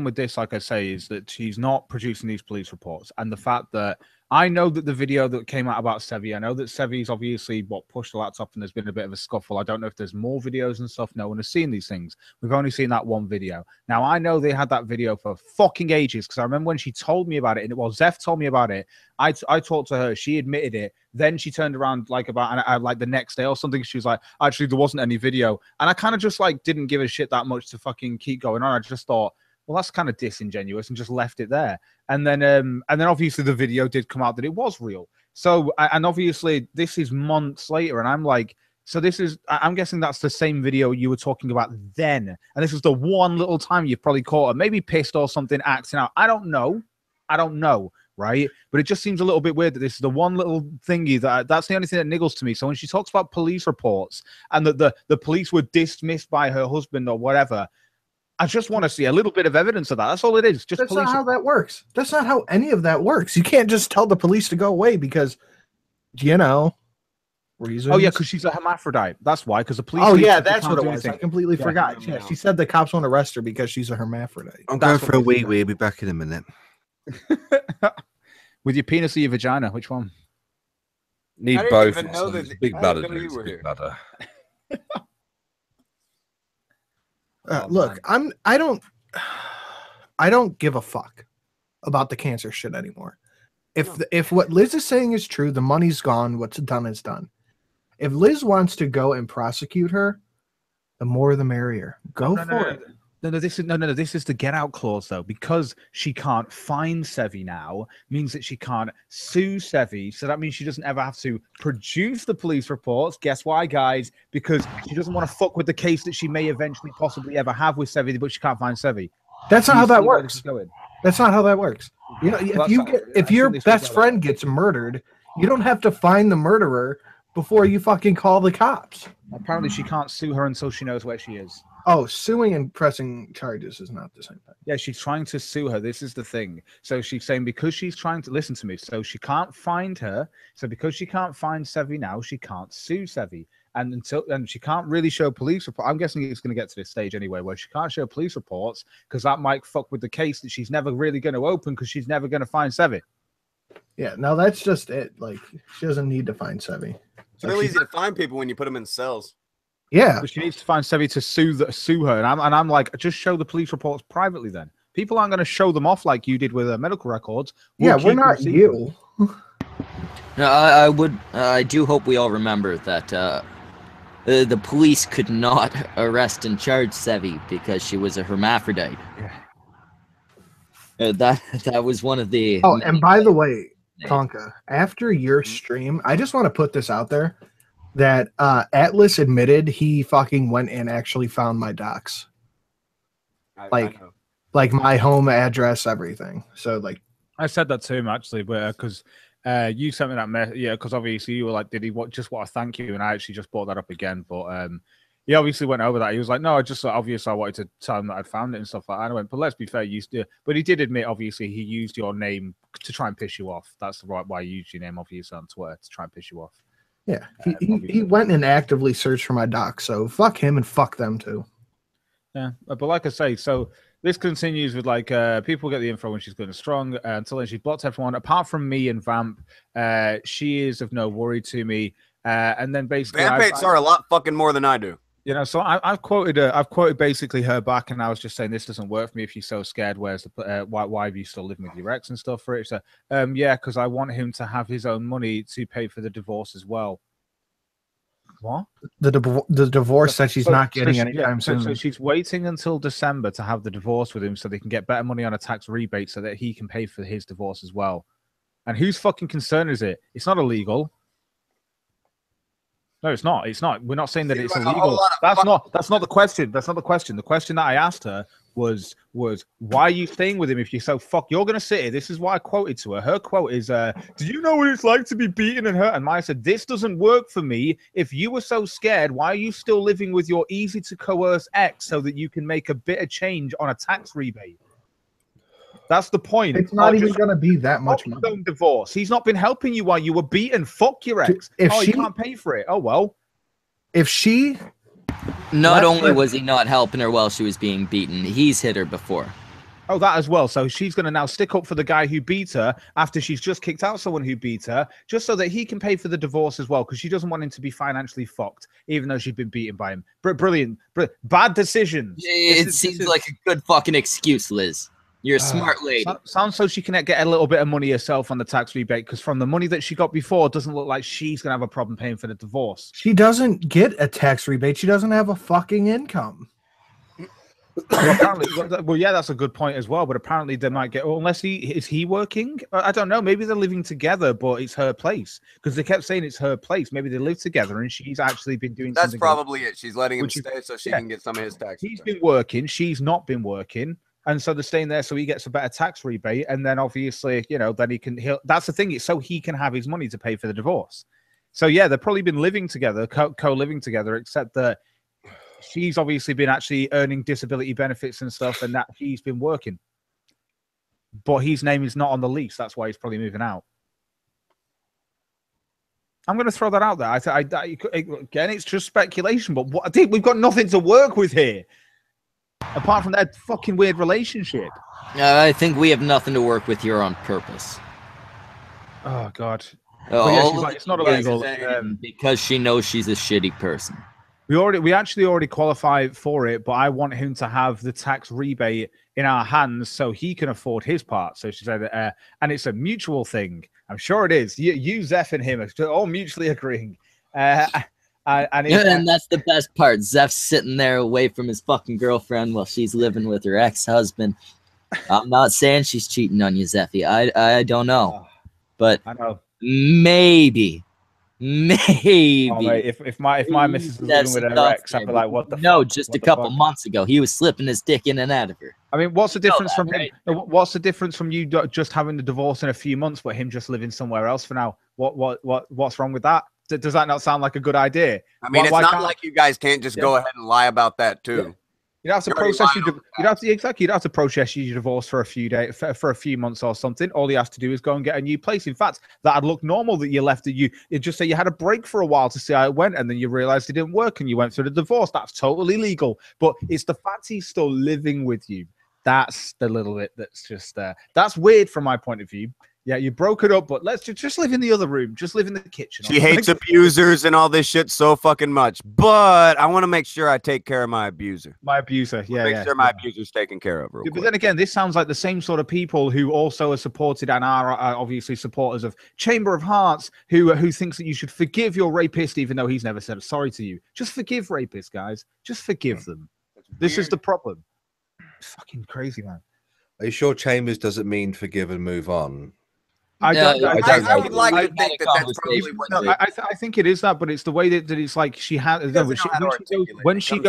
with this, like I say, is that she's not producing these police reports. And the fact that I know that the video that came out about Sevi, I know that Sevi's obviously pushed the laptop and there's been a bit of a scuffle. I don't know if there's more videos and stuff. No one has seen these things. We've only seen that one video. Now, I know they had that video for fucking ages because I remember when she told me about it, and Zeph told me about it. I talked to her. She admitted it. Then she turned around like the next day or something. She was like, actually, there wasn't any video. And I kind of just like didn't give a shit that much to fucking keep going on. I just thought, well, that's kind of disingenuous, and just left it there. And then obviously the video did come out that it was real. So, and obviously this is months later, and I'm like, so I'm guessing that's the same video you were talking about then. And this was the one little time you've probably caught her, maybe pissed or something, acting out. I don't know, right? But it just seems a little bit weird that this is the one little thingy that's the only thing that niggles to me. So when she talks about police reports and that the police were dismissed by her husband or whatever, I just want to see a little bit of evidence of that. That's all it is. That's not how that works. That's not how any of that works. You can't just tell the police to go away because, reasons. Oh, yeah, because she's a hermaphrodite. That's why, because the police... Oh, yeah, that's what it was. I completely forgot. Yeah, she said the cops won't arrest her because she's a hermaphrodite. I'm going for a wee. We'll be back in a minute. With your penis or your vagina? Which one? Need both. Big bladder. Big bladder. Look, I don't give a fuck about the cancer shit anymore. If what Liz is saying is true, the money's gone. What's done is done. If Liz wants to go and prosecute her, the more the merrier. Go for it. No, this is the get out clause though, because she can't find Sevi now, means that she can't sue Sevi. So that means she doesn't ever have to produce the police reports. Guess why, guys? Because she doesn't want to fuck with the case that she may eventually possibly ever have with Sevi, but she can't find Sevi. That's not how that works. That's not how that works. You know, if your best friend gets murdered, you don't have to find the murderer before you fucking call the cops. Apparently she can't sue her until she knows where she is. Oh, suing and pressing charges is not the same thing. Yeah, she's trying to sue her. This is the thing. So she's saying because she's trying to listen to me, so she can't find her. So because she can't find Sevi now, she can't sue Sevi. And she can't really show police report. I'm guessing it's going to get to this stage anyway, where she can't show police reports because that might fuck with the case that she's never really going to open because she's never going to find Sevi. Yeah, no, that's just it. Like, she doesn't need to find Sevi. It's real easy to find people when you put them in cells. Yeah, but she needs to find Sevi to sue her, and I'm like, just show the police reports privately. Then people aren't going to show them off like you did with medical records. We're not you. No, I do hope we all remember that the police could not arrest and charge Sevi because she was a hermaphrodite. Yeah. That was one of the. Oh, and by the way, Tonka, after your stream, I just want to put this out there that Atlas admitted he fucking went and actually found my docs, like my home address, everything. So like, I said that to him actually, but because you sent me that because obviously you were like, did he just want to thank you? And I actually just brought that up again, but he obviously went over that. He was like, no, I just obviously I wanted to tell him that I'd found it and stuff like that. And I went, but let's be fair, but he did admit obviously he used your name to try and piss you off. That's the right way you use your name obviously on Twitter to try and piss you off. Yeah, he went and actively searched for my docs, so fuck him and fuck them too. Yeah, but like I say, so this continues with like people get the info when she's good and strong. Until then, she's blocked everyone apart from me and Vamp. She is of no worry to me. And then basically, Vamp hates her a lot fucking more than I do. You know, so I've quoted basically her back, and I was just saying this doesn't work for me if you're so scared. Where's the why are you still living with your ex and stuff for it? So yeah, because I want him to have his own money to pay for the divorce as well. What? The divorce that she's not getting anytime soon. So she's waiting until December to have the divorce with him so they can get better money on a tax rebate so that he can pay for his divorce as well. And whose fucking concern is it? It's not illegal. No, it's not. It's not. We're not saying that it's illegal. That's not the question. That's not the question. The question that I asked her was why are you staying with him if you're so you're gonna sit here. This is why I quoted to her. Her quote is do you know what it's like to be beaten and hurt? And Maya said, this doesn't work for me. If you were so scared, why are you still living with your easy to coerce ex so that you can make a bit of change on a tax rebate? That's the point. It's not even going to be that much money. Don't divorce. He's not been helping you while you were beaten. Fuck your ex. You can't pay for it. Oh, well. If she... Not only was he not helping her while she was being beaten, he's hit her before. Oh, that as well. So she's going to now stick up for the guy who beat her after she's just kicked out someone who beat her, just so that he can pay for the divorce as well, because she doesn't want him to be financially fucked, even though she's been beaten by him. Brilliant. Bad decisions. It seems like a good fucking excuse, Liz. You're a smart lady. Sounds so she can get a little bit of money herself on the tax rebate, because from the money that she got before, it doesn't look like she's going to have a problem paying for the divorce. She doesn't get a tax rebate. She doesn't have a fucking income. Well, apparently, yeah, that's a good point as well. But apparently, they might get unless is he working? I don't know. Maybe they're living together, but it's her place because they kept saying it's her place. Maybe they live together, and she's actually been doing. That's probably it. She's letting him stay so she can get some of his taxes. He's been working. She's not been working. And so they're staying there so he gets a better tax rebate. And then obviously, you know, then that's the thing. It's so he can have his money to pay for the divorce. So, yeah, they've probably been living together, co-living together, except that she's obviously been actually earning disability benefits and stuff, and that he's been working. But his name is not on the lease. That's why he's probably moving out. I'm going to throw that out there. Again, it's just speculation, but I think we've got nothing to work with here. Apart from that fucking weird relationship. I think we have nothing to work with here on purpose. Oh, God. Yeah, she's like, it's not illegal. Because she knows she's a shitty person. We actually already qualify for it, but I want him to have the tax rebate in our hands so he can afford his part. So she said, and it's a mutual thing. I'm sure it is. You Zeph, and him are all mutually agreeing. And that's the best part. Zeph's sitting there away from his fucking girlfriend while she's living with her ex-husband. I'm not saying she's cheating on you, Zeffy. I don't know, but I know. Maybe. Oh, mate, if my missus was living with her ex, I'd be like, what the fuck? No, just a couple months ago, he was slipping his dick in and out of her. I mean, what's the difference from him? What's the difference from you just having the divorce in a few months, but him just living somewhere else for now? What's wrong with that? Does that not sound like a good idea? I mean, it's not like you guys can't just go ahead and lie about that too. Yeah. You'd have to process you'd have to process your divorce for a few days, for a few months or something. All he has to do is go and get a new place. In fact, that'd look normal that you left it. You just say you had a break for a while to see how it went, and then you realized it didn't work, and you went through the divorce. That's totally legal. But it's the fact he's still living with you. That's the little bit that's just that's weird from my point of view. Yeah, you broke it up, but let's just live in the other room. Just live in the kitchen. She hates abusers and all this shit so fucking much. But I want to make sure I take care of my abuser. My abuser, yeah. Make sure my abuser's taken care of. But then again, this sounds like the same sort of people who also are supported and are obviously supporters of Chamber of Hearts, who thinks that you should forgive your rapist, even though he's never said sorry to you. Just forgive rapists, guys. Just forgive them. This is the problem. It's fucking crazy, man. Are you sure Chambers doesn't mean forgive and move on? I would like to think that that's probably what I think it is that, but it's the way that it's like she has when she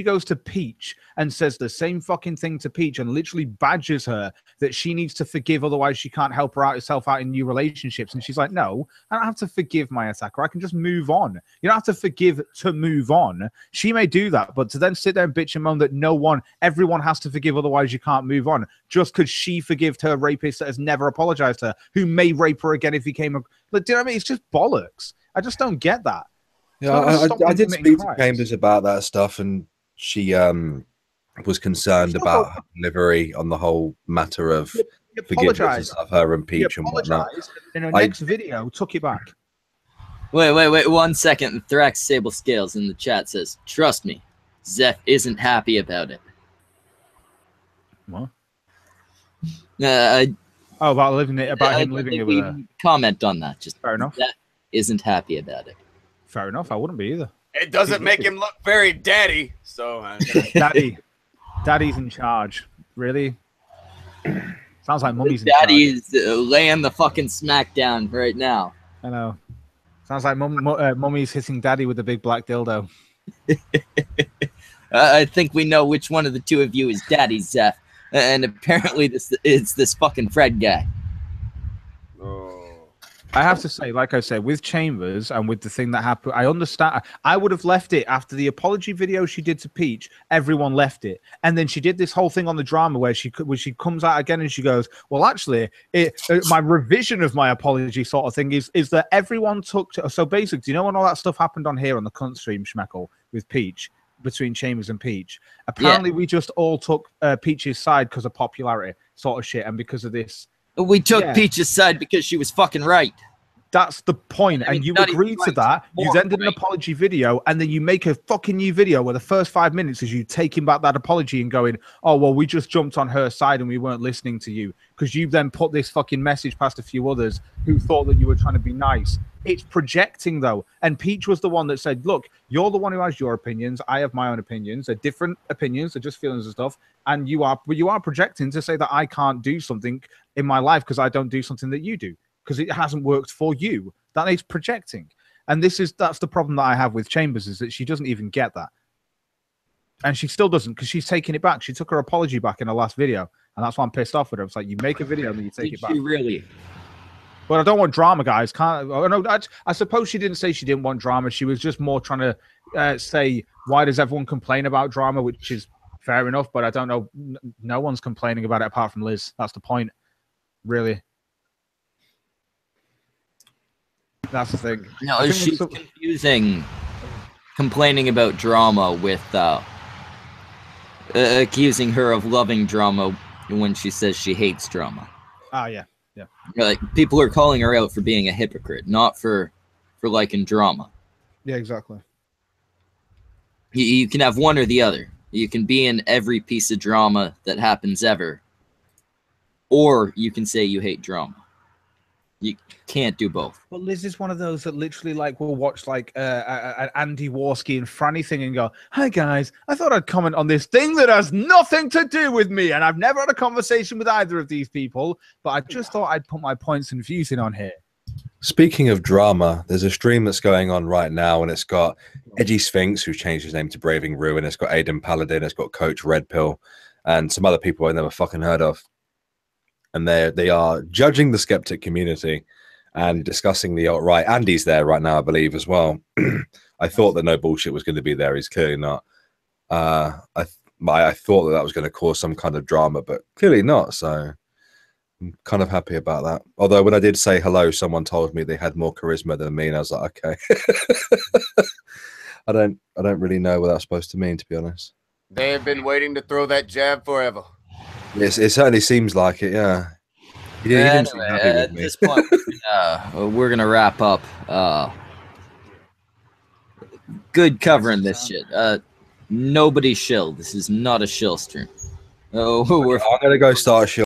goes to Peach and says the same fucking thing to Peach and literally badgers her that she needs to forgive, otherwise she can't help herself out in new relationships. And she's like, no, I don't have to forgive my attacker. I can just move on. You don't have to forgive to move on. She may do that, but to then sit there and bitch and moan that everyone has to forgive, otherwise you can't move on, just because she forgived her rapist that has never apologized to her, who may rape her again if he came. Like, do you know what I mean? It's just bollocks. I just don't get that. Yeah, I did speak to Chambers about that stuff, and she was concerned about her delivery on the whole matter of forgiveness of her and Peach and whatnot. In her next video, took it back. Wait 1 second. Thrax Sable Scales in the chat says, "Trust me, Zeph isn't happy about it." What? About him living it with her. Comment on that. Just fair enough. That isn't happy about it. Fair enough. I wouldn't be either. It doesn't make him look very daddy. So Daddy's in charge. Really? Sounds like Mummy's in Daddy's laying the fucking smack down right now. I know. Sounds like Mummy's hitting Daddy with a big black dildo. I think we know which one of the two of you is Daddy, Zeph. And apparently it's this fucking Fred guy. I have to say, like I said, with Chambers and with the thing that happened, I understand. I would have left it after the apology video she did to Peach. Everyone left it, and then she did this whole thing on the drama where she comes out again and she goes, "Well, actually, my revision of my apology sort of thing is that everyone took." So basically, do you know when all that stuff happened on here on the Cuntstream Schmeckle with Peach? Between Chambers and Peach, apparently we just all took Peach's side because of popularity, sort of shit, and because of this. We took Peach's side because she was fucking right. That's the point, and you agreed to that. You then did an apology video, and then you make a fucking new video where the first 5 minutes is you taking back that apology and going, "Oh well, we just jumped on her side and we weren't listening to you," because you then put this fucking message past a few others who thought that you were trying to be nice. It's projecting though, and Peach was the one that said, "Look, you're the one who has your opinions. I have my own opinions. They're different opinions. They're just feelings and stuff. And you are projecting to say that I can't do something in my life because I don't do something that you do." Because it hasn't worked for you. That is projecting. And that's the problem that I have with Chambers, is that she doesn't even get that. And she still doesn't, because she's taking it back. She took her apology back in her last video. And that's why I'm pissed off with her. It's like, you make a video and then you take it back. Really? But I don't want drama, guys. I suppose she didn't say she didn't want drama. She was just more trying to say, why does everyone complain about drama? Which is fair enough, but I don't know. No one's complaining about it apart from Liz. That's the point, really. That's the thing. No, she's confusing complaining about drama with accusing her of loving drama when she says she hates drama. Oh, yeah. Like, people are calling her out for being a hypocrite, not for liking drama. Yeah, exactly. You can have one or the other. You can be in every piece of drama that happens ever, or you can say you hate drama. You can't do both. But Liz is one of those that literally like will watch like an Andy Warski and Franny thing and go, "Hi guys, I thought I'd comment on this thing that has nothing to do with me, and I've never had a conversation with either of these people, but I just thought I'd put my points and views in on here." Speaking of drama, there's a stream that's going on right now, and it's got Edgy Sphinx, who's changed his name to Braving Ruin. It's got Aiden Paladin, it's got Coach Red Pill, and some other people I never fucking heard of. And they are judging the skeptic community and discussing the alt-right. Andy's there right now, I believe, as well. I thought that No Bullshit was going to be there. He's clearly not. I thought that was going to cause some kind of drama, but clearly not. So I'm kind of happy about that. Although when I did say hello, someone told me they had more charisma than me, and I was like, okay. I don't really know what that's supposed to mean, to be honest. They have been waiting to throw that jab forever. Yes, it certainly seems like it. Yeah. He didn't seem happy with at me. this point, we're gonna wrap up. Good covering this shit. Nobody shill. This is not a shill stream. Oh, I'm gonna go start a shill.